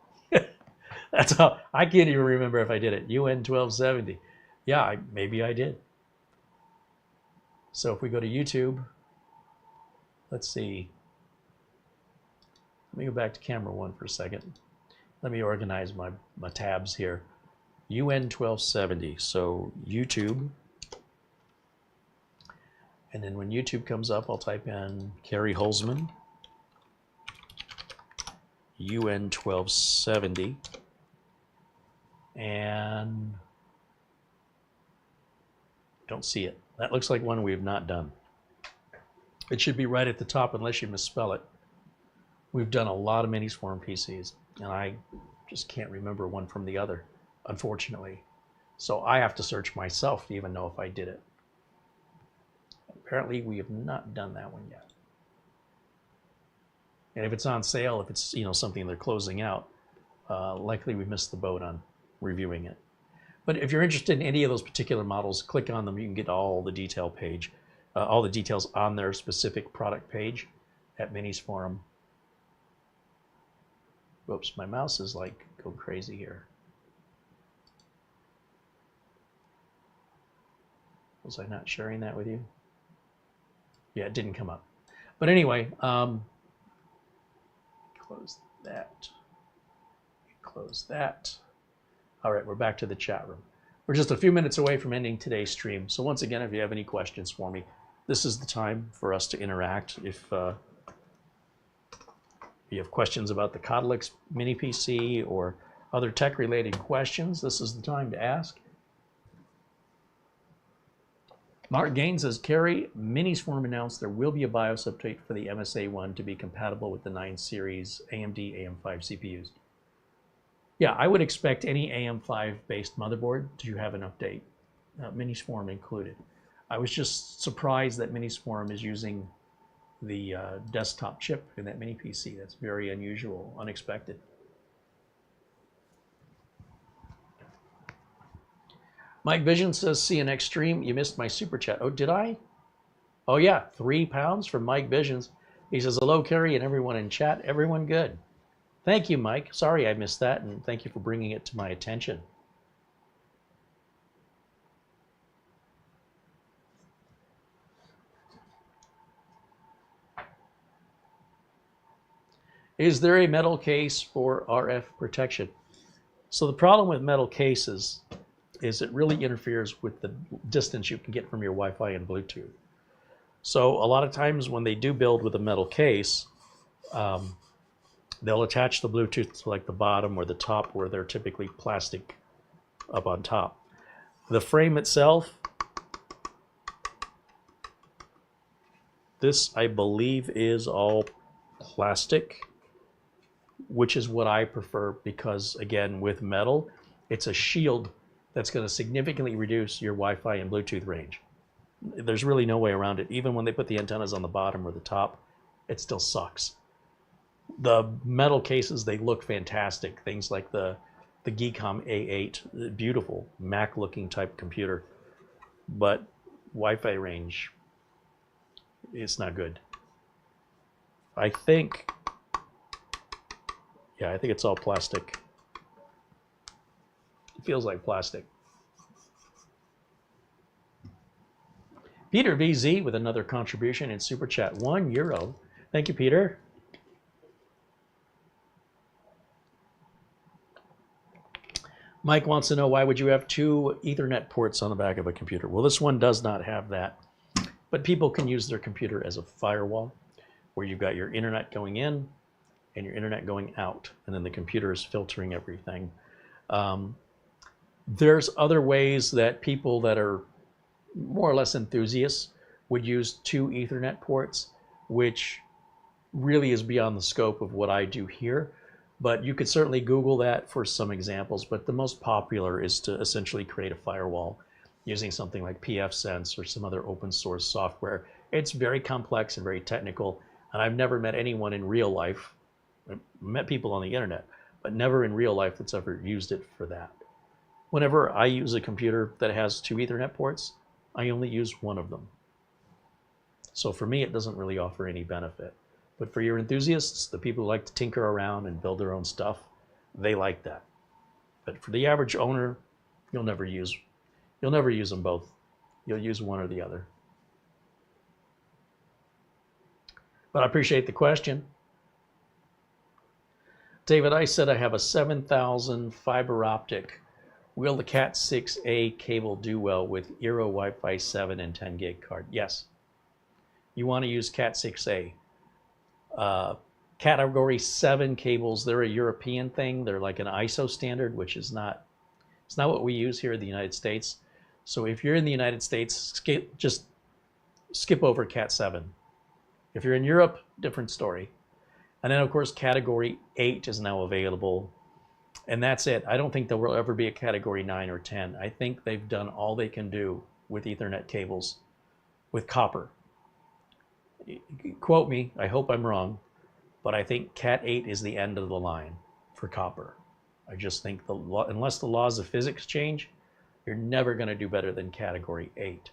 That's how, I can't even remember if I did it. UN1270. Yeah, maybe I did. So if we go to YouTube, let's see. Let me go back to camera 1 for a second. Let me organize my tabs here. UN1270, so YouTube. And then when YouTube comes up, I'll type in CareyHolzman, UN1270, and don't see it. That looks like one we have not done. It should be right at the top unless you misspell it. We've done a lot of Minisforum PCs, and I just can't remember one from the other, unfortunately. So I have to search myself to even know if I did it. Apparently we have not done that one yet. And if it's on sale, if it's, you know, something they're closing out, likely we missed the boat on reviewing it. But if you're interested in any of those particular models, click on them. You can get all the detail page, all the details on their specific product page at Minisforum. Whoops, my mouse is like going crazy here. Was I not sharing that with you? Yeah, it didn't come up. But anyway, close that. Close that. All right, we're back to the chat room. We're just a few minutes away from ending today's stream. So once again, if you have any questions for me, this is the time for us to interact. If you have questions about the Codlix mini PC or other tech-related questions, this is the time to ask. Mark Gaines says, Carey, Minisforum announced there will be a BIOS update for the MSA1 to be compatible with the 9 series AMD AM5 CPUs. Yeah, I would expect any AM5 based motherboard to have an update, Minisforum included. I was just surprised that Minisforum is using the desktop chip in that mini PC. That's very unusual, unexpected. Mike Vision says, CNX stream, you missed my super chat. Oh, did I? Oh yeah, £3 from Mike Visions. He says, hello, Carey, and everyone in chat. Everyone good? Thank you, Mike. Sorry I missed that, and thank you for bringing it to my attention. Is there a metal case for RF protection? So the problem with metal cases is it really interferes with the distance you can get from your Wi-Fi and Bluetooth. So a lot of times when they do build with a metal case, They'll attach the Bluetooth to like the bottom or the top where they're typically plastic up on top. The frame itself, this I believe is all plastic, which is what I prefer because, again, with metal, it's a shield that's going to significantly reduce your Wi-Fi and Bluetooth range. There's really no way around it. Even when they put the antennas on the bottom or the top, it still sucks. The metal cases, they look fantastic. Things like the Geekom A8, beautiful Mac-looking type computer, but Wi-Fi range, it's not good. I think it's all plastic. It feels like plastic. Peter VZ with another contribution in Super Chat, €1. Thank you, Peter. Mike wants to know, why would you have 2 Ethernet ports on the back of a computer? Well, this one does not have that, but people can use their computer as a firewall where you've got your internet going in and your internet going out, and then the computer is filtering everything. There's other ways that people that are more or less enthusiasts would use 2 Ethernet ports, which really is beyond the scope of what I do here. But you could certainly Google that for some examples. But the most popular is to essentially create a firewall using something like pfSense or some other open source software. It's very complex and very technical. And I've never met anyone in real life, I've met people on the internet, but never in real life that's ever used it for that. Whenever I use a computer that has 2 Ethernet ports, I only use one of them. So for me, it doesn't really offer any benefit. But for your enthusiasts, the people who like to tinker around and build their own stuff, they like that. But for the average owner, you'll never use them both. You'll use one or the other. But I appreciate the question. David, I said I have a 7000 fiber optic. Will the Cat 6A cable do well with Eero Wi-Fi 7 and 10 gig card? Yes. You want to use Cat 6A. Category 7 cables, they're a European thing. They're like an ISO standard, which is not, it's not what we use here in the United States. So if you're in the United States, just skip over Cat 7. If you're in Europe, different story. And then of course, Category 8 is now available. And that's it. I don't think there will ever be a Category 9 or 10. I think they've done all they can do with Ethernet cables, with copper. Quote me, I hope I'm wrong, but I think Cat 8 is the end of the line for copper. I just think unless the laws of physics change, you're never going to do better than Category 8.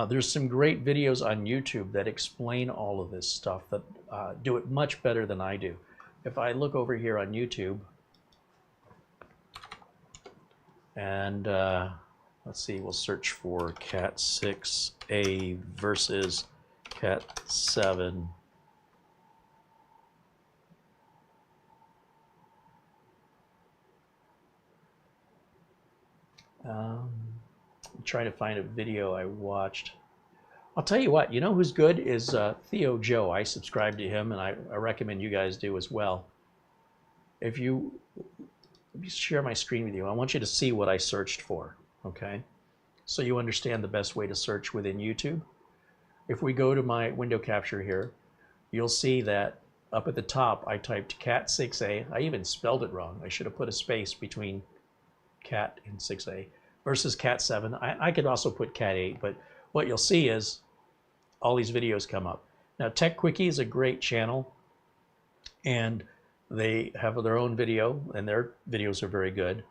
There's some great videos on YouTube that explain all of this stuff that do it much better than I do. If I look over here on YouTube and let's see, we'll search for Cat 6A versus Cat 7. I'm trying to find a video I watched. I'll tell you what, you know who's good is Theo Joe. I subscribe to him, and I recommend you guys do as well. Let me share my screen with you. I want you to see what I searched for, okay? So you understand the best way to search within YouTube. If we go to my window capture here, you'll see that up at the top, I typed Cat 6A. I even spelled it wrong. I should have put a space between Cat and 6A versus Cat 7. I could also put Cat 8, but what you'll see is all these videos come up. Now, Tech Quickie is a great channel, and they have their own video, and their videos are very good.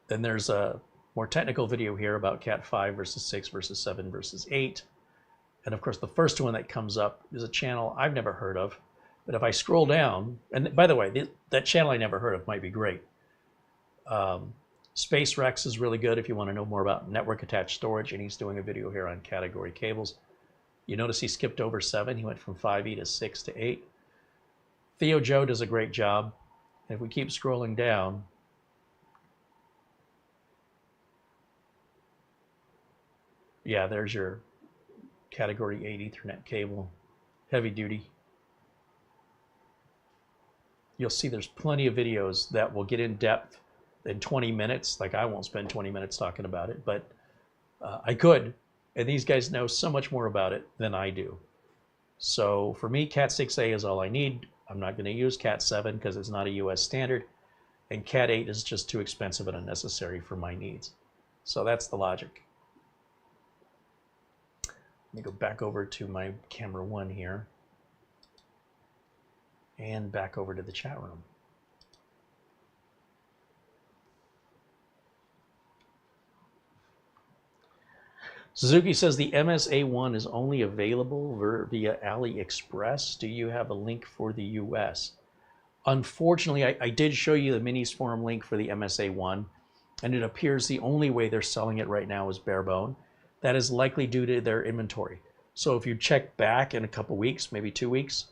Then there's a more technical video here about Cat 5 versus 6 versus 7 versus 8. And of course, the first one that comes up is a channel I've never heard of. But if I scroll down, and by the way, that channel I never heard of might be great. Space Rex is really good if you want to know more about network attached storage, and he's doing a video here on category cables. You notice he skipped over 7. He went from 5E to 6 to 8. Theo Joe does a great job. And if we keep scrolling down, yeah, there's your category 8 Ethernet cable, heavy duty. you'll see there's plenty of videos that will get in depth in 20 minutes. Like, I won't spend 20 minutes talking about it, but I could. And these guys know so much more about it than I do. So for me, Cat 6a is all I need. I'm not going to use Cat 7 because it's not a US standard. And Cat 8 is just too expensive and unnecessary for my needs. So that's the logic. Let me go back over to my camera 1 here. And back over to the chat room. Suzuki says the MSA1 is only available via AliExpress. Do you have a link for the US? Unfortunately, I did show you the Minisforum link for the MSA1, and it appears the only way they're selling it right now is bare bone. That is likely due to their inventory. So if you check back in a couple weeks, maybe 2 weeks,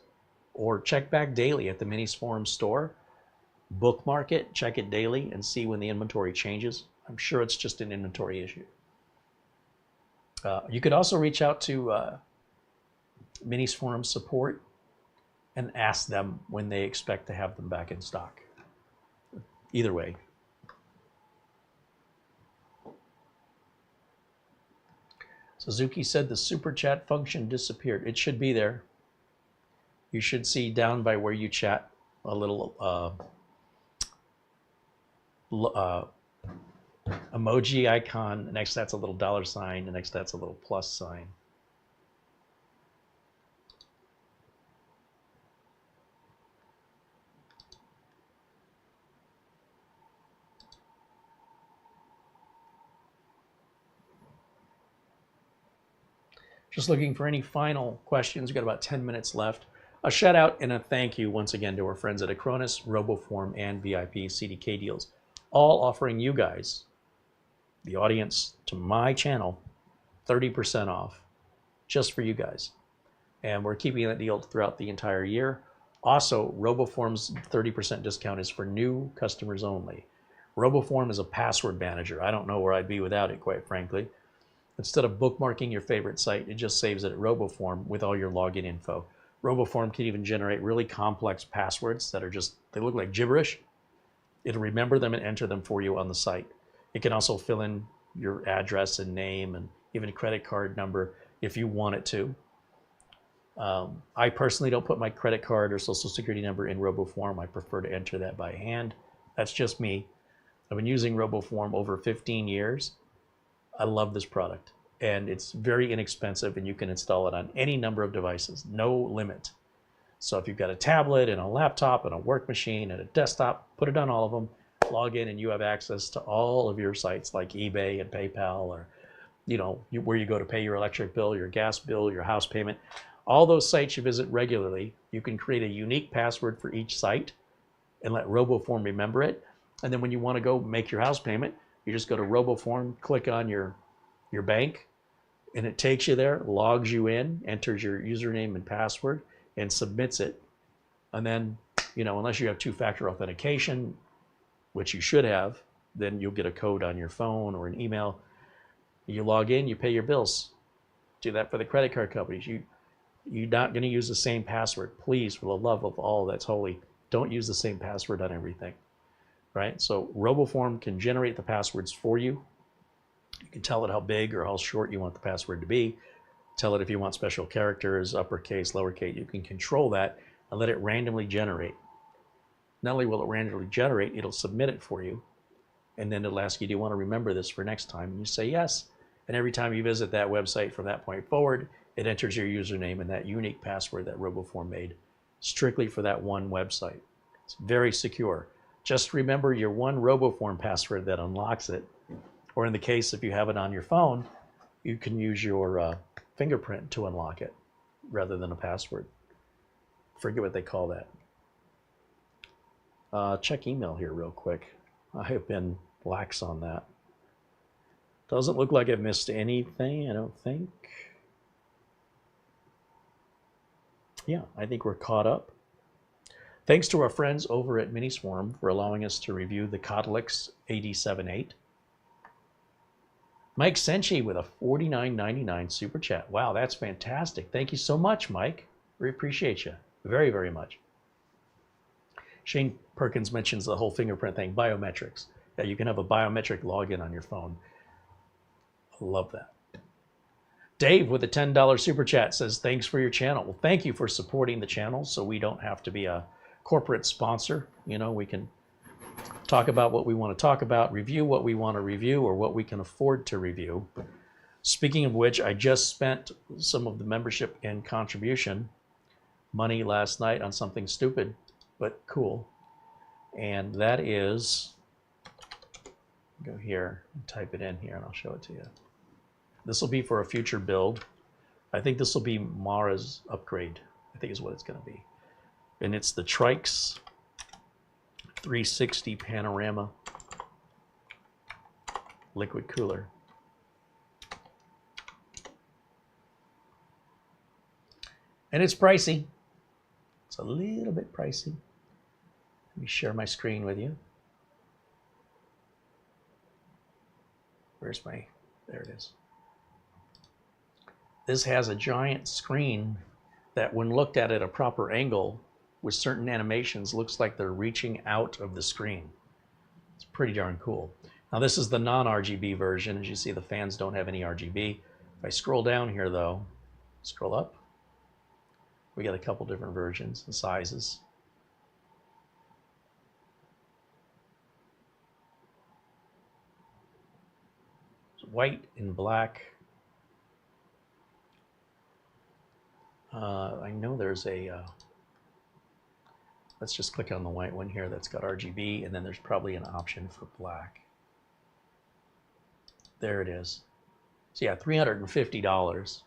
or check back daily at the Minisforum store, bookmark it, check it daily, and see when the inventory changes. I'm sure it's just an inventory issue. You could also reach out to Minisforum support and ask them when they expect to have them back in stock. Either way. Suzuki said the super chat function disappeared. It should be there. You should see down by where you chat a little emoji icon. Next that's a little $sign, and next that's a little plus sign. Just looking for any final questions. We've got about 10 minutes left. A shout out and a thank you once again to our friends at Acronis, RoboForm, and VIP CDK deals, all offering you guys, the audience to my channel, 30% off just for you guys. And we're keeping that deal throughout the entire year. Also, RoboForm's 30% discount is for new customers only. RoboForm is a password manager. I don't know where I'd be without it, quite frankly. Instead of bookmarking your favorite site, it just saves it at RoboForm with all your login info. RoboForm can even generate really complex passwords that are just, they look like gibberish. It'll remember them and enter them for you on the site. It can also fill in your address and name and even a credit card number if you want it to. I personally don't put my credit card or social security number in RoboForm. I prefer to enter that by hand. That's just me. I've been using RoboForm over 15 years. I love this product, and it's very inexpensive, and you can install it on any number of devices, no limit. So if you've got a tablet and a laptop and a work machine and a desktop, put it on all of them, log in, and you have access to all of your sites like eBay and PayPal, or where you go to pay your electric bill, your gas bill, your house payment. All those sites you visit regularly, you can create a unique password for each site and let RoboForm remember it. And then when you want to go make your house payment, you just go to RoboForm, click on your bank, and it takes you there, logs you in, enters your username and password, and submits it. And then, unless you have two-factor authentication, which you should have, then you'll get a code on your phone or an email. You log in, you pay your bills. Do that for the credit card companies. You're not going to use the same password. Please, for the love of all that's holy, don't use the same password on everything. Right? So RoboForm can generate the passwords for you. You can tell it how big or how short you want the password to be. Tell it if you want special characters, uppercase, lowercase. You can control that and let it randomly generate. Not only will it randomly generate, it'll submit it for you. And then it'll ask you, do you want to remember this for next time? And you say yes. And every time you visit that website from that point forward, it enters your username and that unique password that RoboForm made strictly for that one website. It's very secure. Just remember your one RoboForm password that unlocks it. Or in the case, if you have it on your phone, you can use your fingerprint to unlock it rather than a password. Forget what they call that. Check email here real quick. I have been lax on that. Doesn't look like I've missed anything, I don't think. Yeah, I think we're caught up. Thanks to our friends over at Minisforum for allowing us to review the Kodlix AD78. Mike Senchi with a $49.99 super chat. Wow, that's fantastic. Thank you so much, Mike. We appreciate you very, very much. Shane Perkins mentions the whole fingerprint thing, biometrics. Yeah, you can have a biometric login on your phone. I love that. Dave with a $10 super chat says, thanks for your channel. Well, thank you for supporting the channel so we don't have to be a corporate sponsor. You know, we can talk about what we want to talk about, review what we want to review, or what we can afford to review. Speaking of which, I just spent some of the membership and contribution money last night on something stupid but cool. And that is, go here and type it in here and I'll show it to you. This will be for a future build. I think this will be Mara's upgrade, I think is what it's going to be. And it's the Trix 360 Panorama liquid cooler. And it's pricey. It's a little bit pricey. Let me share my screen with you. Where's my, there it is. This has a giant screen that when looked at a proper angle with certain animations looks like they're reaching out of the screen. It's pretty darn cool. Now this is the non-RGB version. As you see, the fans don't have any RGB. If I scroll down here though, scroll up, we got a couple different versions and sizes. It's white and black. I know there's a, let's just click on the white one here that's got RGB, and then there's probably an option for black. There it is. So yeah, $350.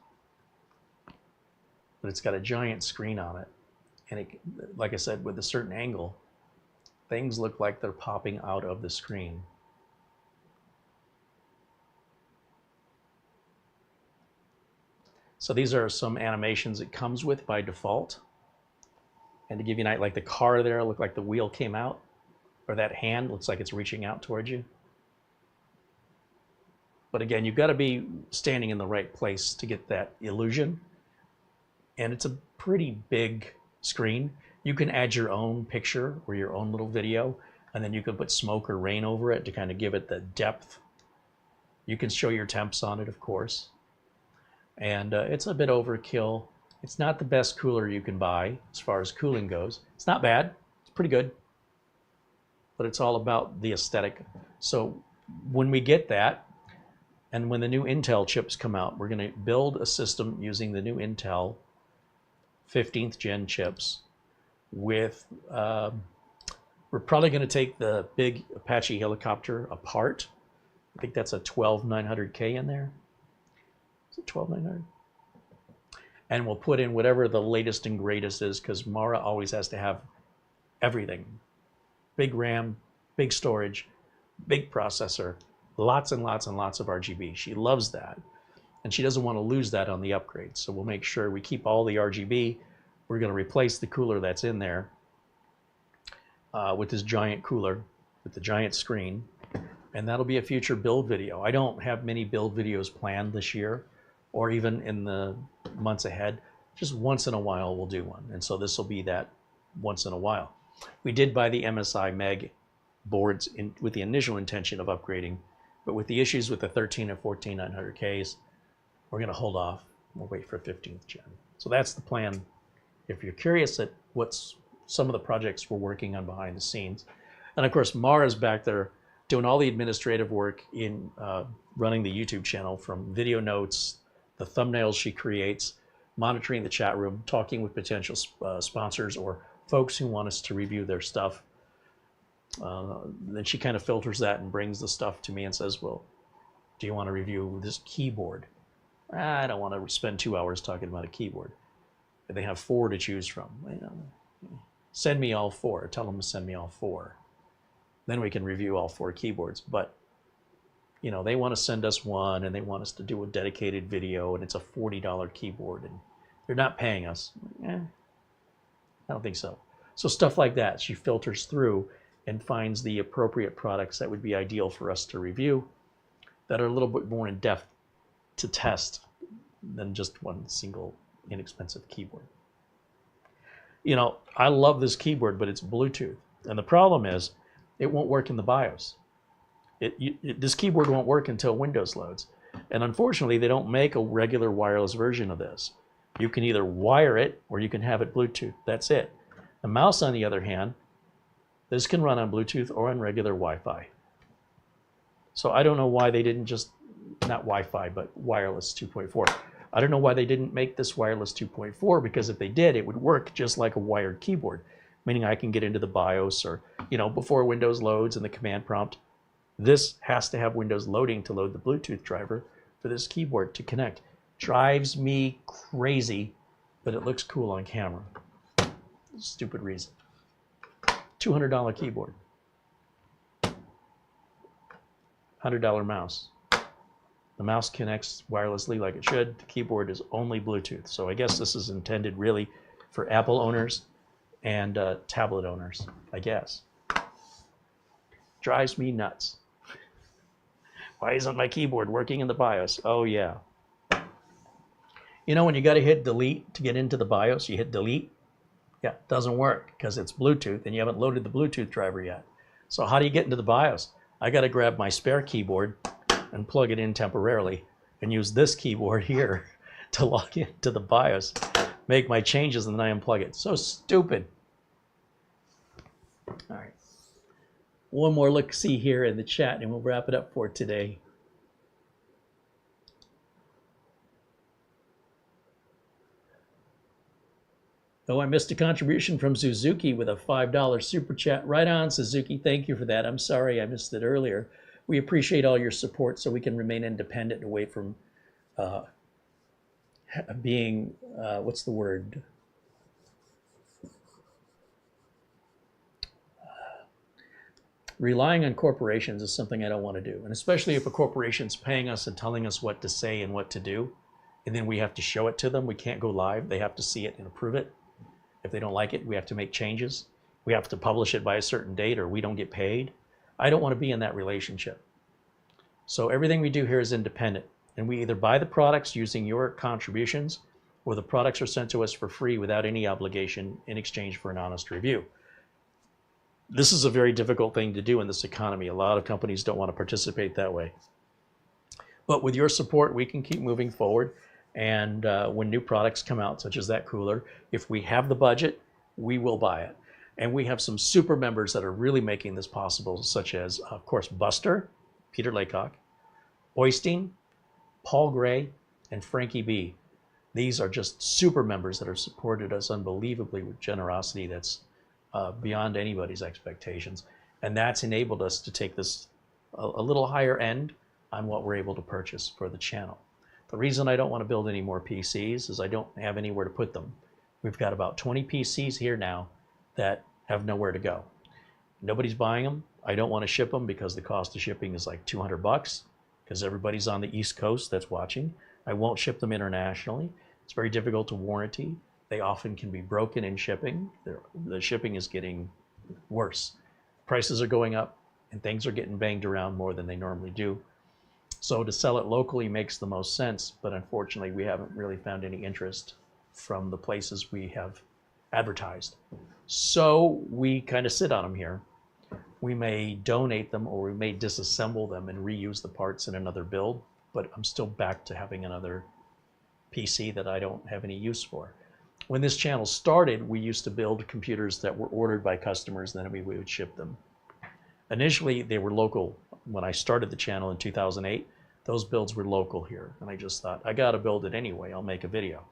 But it's got a giant screen on it. And it, like I said, with a certain angle, things look like they're popping out of the screen. So these are some animations it comes with by default. And to give you an idea, like the car there, looked like the wheel came out, or that hand looks like it's reaching out towards you. But again, you've got to be standing in the right place to get that illusion. And it's a pretty big screen. You can add your own picture or your own little video, and then you can put smoke or rain over it to kind of give it the depth. You can show your temps on it, of course. And it's a bit overkill. It's not the best cooler you can buy as far as cooling goes. It's not bad, it's pretty good, but it's all about the aesthetic. So when we get that, and when the new Intel chips come out, we're gonna build a system using the new Intel 15th gen chips with, we're probably gonna take the big Apache helicopter apart. I think that's a 12900K in there. Is it 12900? And we'll put in whatever the latest and greatest is, because Mara always has to have everything. Big RAM, big storage, big processor, lots and lots and lots of RGB. She loves that. And she doesn't want to lose that on the upgrade. So we'll make sure we keep all the RGB. We're going to replace the cooler that's in there with this giant cooler with the giant screen. And that'll be a future build video. I don't have many build videos planned this year, or even in the months ahead. Just once in a while we'll do one. And so this will be that once in a while. We did buy the MSI Meg boards with the initial intention of upgrading, but with the issues with the 13 and 14900Ks, we're gonna hold off. We'll wait for 15th gen. So that's the plan. If you're curious at what's some of the projects we're working on behind the scenes. And of course, Mara's back there doing all the administrative work in running the YouTube channel, from video notes, the thumbnails she creates, monitoring the chat room, talking with potential sponsors or folks who want us to review their stuff. Then she kind of filters that and brings the stuff to me and says, well, do you want to review this keyboard? I don't want to spend 2 hours talking about a keyboard. They have 4 to choose from. You know, send me all 4. Tell them to send me all 4. Then we can review all 4 keyboards. But you know, they want to send us one, and they want us to do a dedicated video, and it's a $40 keyboard, and they're not paying us. I don't think so. So stuff like that, she filters through and finds the appropriate products that would be ideal for us to review, that are a little bit more in depth to test than just one single inexpensive keyboard. You know, I love this keyboard, but it's Bluetooth. And the problem is it won't work in the BIOS. This keyboard won't work until Windows loads. And unfortunately, they don't make a regular wireless version of this. You can either wire it or you can have it Bluetooth. That's it. The mouse, on the other hand, this can run on Bluetooth or on regular Wi-Fi. So I don't know why they didn't just, not Wi-Fi, but wireless 2.4. I don't know why they didn't make this wireless 2.4, because if they did, it would work just like a wired keyboard, meaning I can get into the BIOS or, you know, before Windows loads in the command prompt. This has to have Windows loading to load the Bluetooth driver for this keyboard to connect. Drives me crazy, but it looks cool on camera. Stupid reason. $200 keyboard. $100 mouse. The mouse connects wirelessly like it should. The keyboard is only Bluetooth. So I guess this is intended really for Apple owners and tablet owners, I guess. Drives me nuts. Why isn't my keyboard working in the BIOS? Oh yeah. You know when you got to hit delete to get into the BIOS, you hit delete? Yeah, it doesn't work because it's Bluetooth and you haven't loaded the Bluetooth driver yet. So how do you get into the BIOS? I got to grab my spare keyboard and plug it in temporarily and use this keyboard here to log into the BIOS, make my changes, and then I unplug it. So stupid. All right. One more look-see here in the chat and we'll wrap it up for today. Oh, I missed a contribution from Suzuki with a $5 super chat. Right on, Suzuki. Thank you for that. I'm sorry I missed it earlier. We appreciate all your support so we can remain independent away from being, what's the word? Relying on corporations is something I don't want to do. And especially if a corporation's paying us and telling us what to say and what to do, and then we have to show it to them. We can't go live. They have to see it and approve it. If they don't like it, we have to make changes. We have to publish it by a certain date or we don't get paid. I don't want to be in that relationship. So everything we do here is independent. And we either buy the products using your contributions or the products are sent to us for free without any obligation in exchange for an honest review. This is a very difficult thing to do in this economy. A lot of companies don't want to participate that way. But with your support, we can keep moving forward. And when new products come out, such as that cooler, if we have the budget, we will buy it. And we have some super members that are really making this possible, such as, of course, Buster, Peter Laycock, Oystein, Paul Gray, and Frankie B. These are just super members that have supported us unbelievably with generosity that's beyond anybody's expectations. And that's enabled us to take this a little higher end on what we're able to purchase for the channel. The reason I don't want to build any more PCs is I don't have anywhere to put them. We've got about 20 PCs here now that have nowhere to go. Nobody's buying them. I don't want to ship them because the cost of shipping is like $200 because everybody's on the East Coast that's watching. I won't ship them internationally. It's very difficult to warranty. They often can be broken in shipping. The shipping is getting worse. Prices are going up and things are getting banged around more than they normally do. So to sell it locally makes the most sense, but unfortunately we haven't really found any interest from the places we have advertised. So we kind of sit on them here. We may donate them or we may disassemble them and reuse the parts in another build, but I'm still back to having another PC that I don't have any use for. When this channel started, we used to build computers that were ordered by customers, and then we would ship them. Initially, they were local. When I started the channel in 2008, those builds were local here. And I just thought, I got to build it anyway. I'll make a video.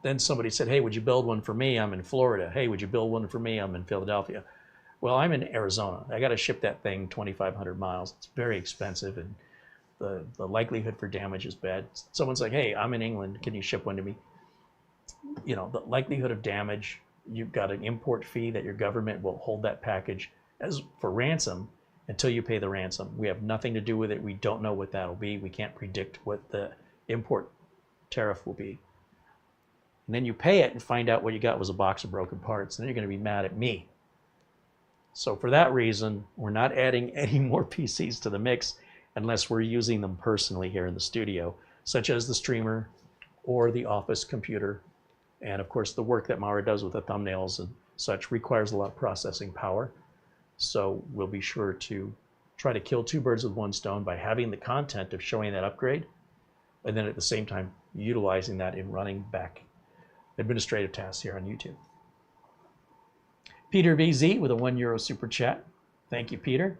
Then somebody said, hey, would you build one for me? I'm in Florida. Hey, would you build one for me? I'm in Philadelphia. Well, I'm in Arizona. I got to ship that thing 2,500 miles. It's very expensive, and the likelihood for damage is bad. Someone's like, hey, I'm in England. Can you ship one to me? You know, the likelihood of damage, you've got an import fee that your government will hold that package as for ransom until you pay the ransom. We have nothing to do with it. We don't know what that'll be. We can't predict what the import tariff will be. And then you pay it and find out what you got was a box of broken parts. And then you're going to be mad at me. So for that reason, we're not adding any more PCs to the mix unless we're using them personally here in the studio, such as the streamer or the office computer And of course, the work that Mara does with the thumbnails and such requires a lot of processing power. So we'll be sure to try to kill two birds with one stone by having the content of showing that upgrade, and then at the same time utilizing that in running back administrative tasks here on YouTube. Peter VZ with a €1 super chat. Thank you, Peter.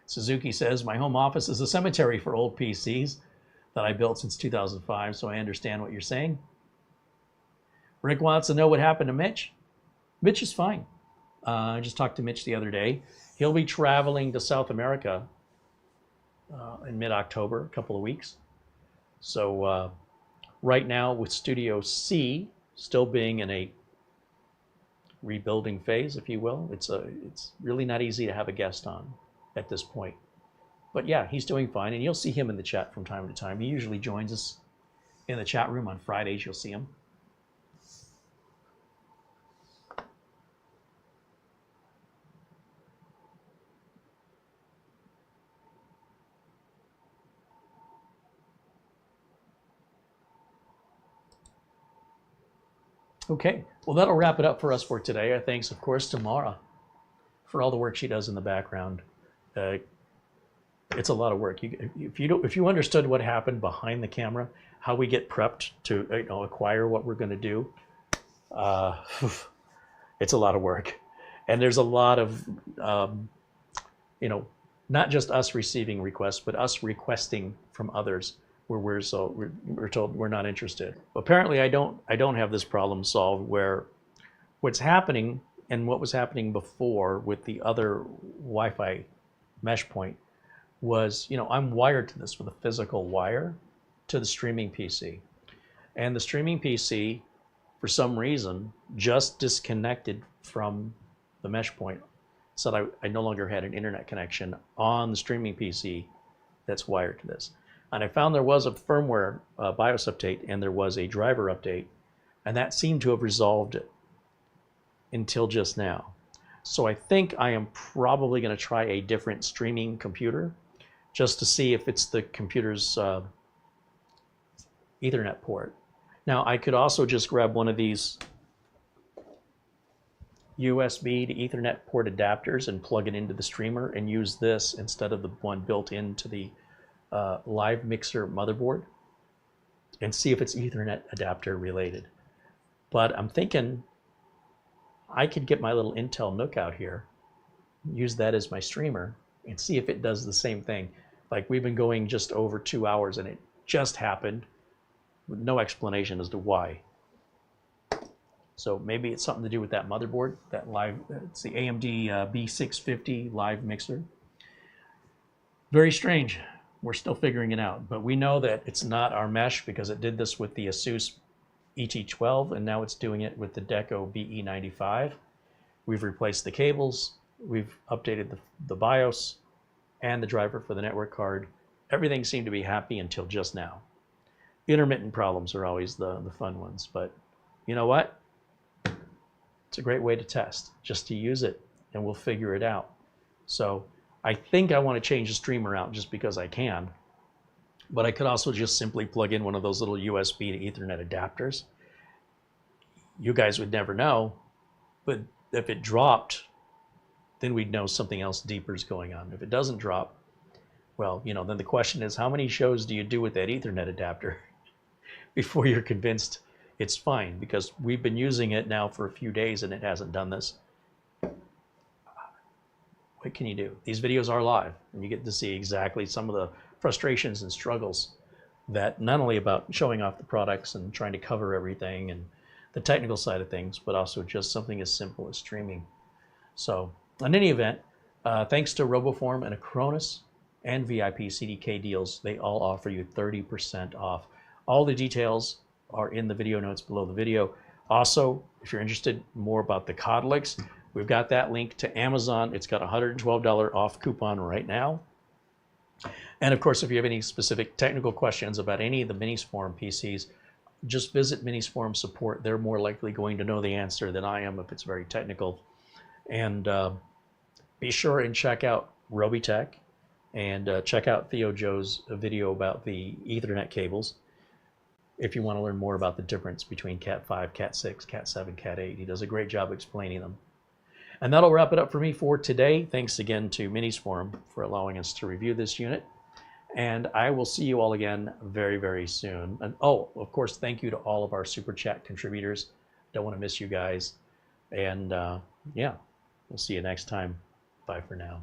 Suzuki says, my home office is a cemetery for old PCs that I built since 2005, so I understand what you're saying. Rick wants to know what happened to Mitch. Mitch is fine. I just talked to Mitch the other day. He'll be traveling to South America in mid-October, a couple of weeks. So right now with Studio C still being in a rebuilding phase, if you will, it's really not easy to have a guest on at this point. But yeah, he's doing fine, and you'll see him in the chat from time to time. He usually joins us in the chat room on Fridays. You'll see him. Okay, well, that'll wrap it up for us for today. Our thanks, of course, to Mara for all the work she does in the background. It's a lot of work. If you understood what happened behind the camera, how we get prepped to acquire what we're going to do, it's a lot of work. And there's a lot of not just us receiving requests, but us requesting from others where we're told we're not interested. Apparently, I don't have this problem solved where what's happening and what was happening before with the other Wi-Fi mesh point was, I'm wired to this with a physical wire to the streaming PC. And the streaming PC, for some reason, just disconnected from the mesh point. So I no longer had an internet connection on the streaming PC that's wired to this. And I found there was a firmware BIOS update and there was a driver update, and that seemed to have resolved it until just now. So I think I am probably going to try a different streaming computer just to see if it's the computer's Ethernet port. Now, I could also just grab one of these USB to Ethernet port adapters and plug it into the streamer and use this instead of the one built into the live mixer motherboard and see if it's Ethernet adapter related. But I'm thinking I could get my little Intel NUC out here, use that as my streamer, and see if it does the same thing. Like, we've been going just over 2 hours and it just happened with no explanation as to why. So maybe it's something to do with that motherboard, that live, it's the AMD B650 live mixer. Very strange. We're still figuring it out, but we know that it's not our mesh because it did this with the Asus ET12, and now it's doing it with the Deco BE95. We've replaced the cables, we've updated the BIOS and the driver for the network card. Everything seemed to be happy until just now. Intermittent problems are always the fun ones, but you know what? It's a great way to test, just to use it, and we'll figure it out. So I think I want to change the streamer out just because I can, but I could also just simply plug in one of those little USB to Ethernet adapters. You guys would never know, but if it dropped, then we'd know something else deeper is going on. If it doesn't drop, well, then the question is, how many shows do you do with that Ethernet adapter before you're convinced it's fine? Because we've been using it now for a few days and it hasn't done this. What can you do? These videos are live, and you get to see exactly some of the frustrations and struggles that not only about showing off the products and trying to cover everything and the technical side of things, but also just something as simple as streaming. So in any event, thanks to RoboForm and Acronis and VIP CDK deals, they all offer you 30% off. All the details are in the video notes below the video. Also, if you're interested more about the Codlix, we've got that link to Amazon. It's got a $112 off coupon right now. And of course, if you have any specific technical questions about any of the Minisforum PCs, just visit Minisforum support. They're more likely going to know the answer than I am if it's very technical. And be sure and check out Robitech and check out Theo Joe's video about the Ethernet cables. if you want to learn more about the difference between Cat 5, Cat 6, Cat 7, Cat 8. He does a great job explaining them. And that'll wrap it up for me for today. Thanks again to Minisforum for allowing us to review this unit. And I will see you all again very, very soon. And oh, of course, thank you to all of our Super Chat contributors. Don't want to miss you guys. And yeah, we'll see you next time. Bye for now.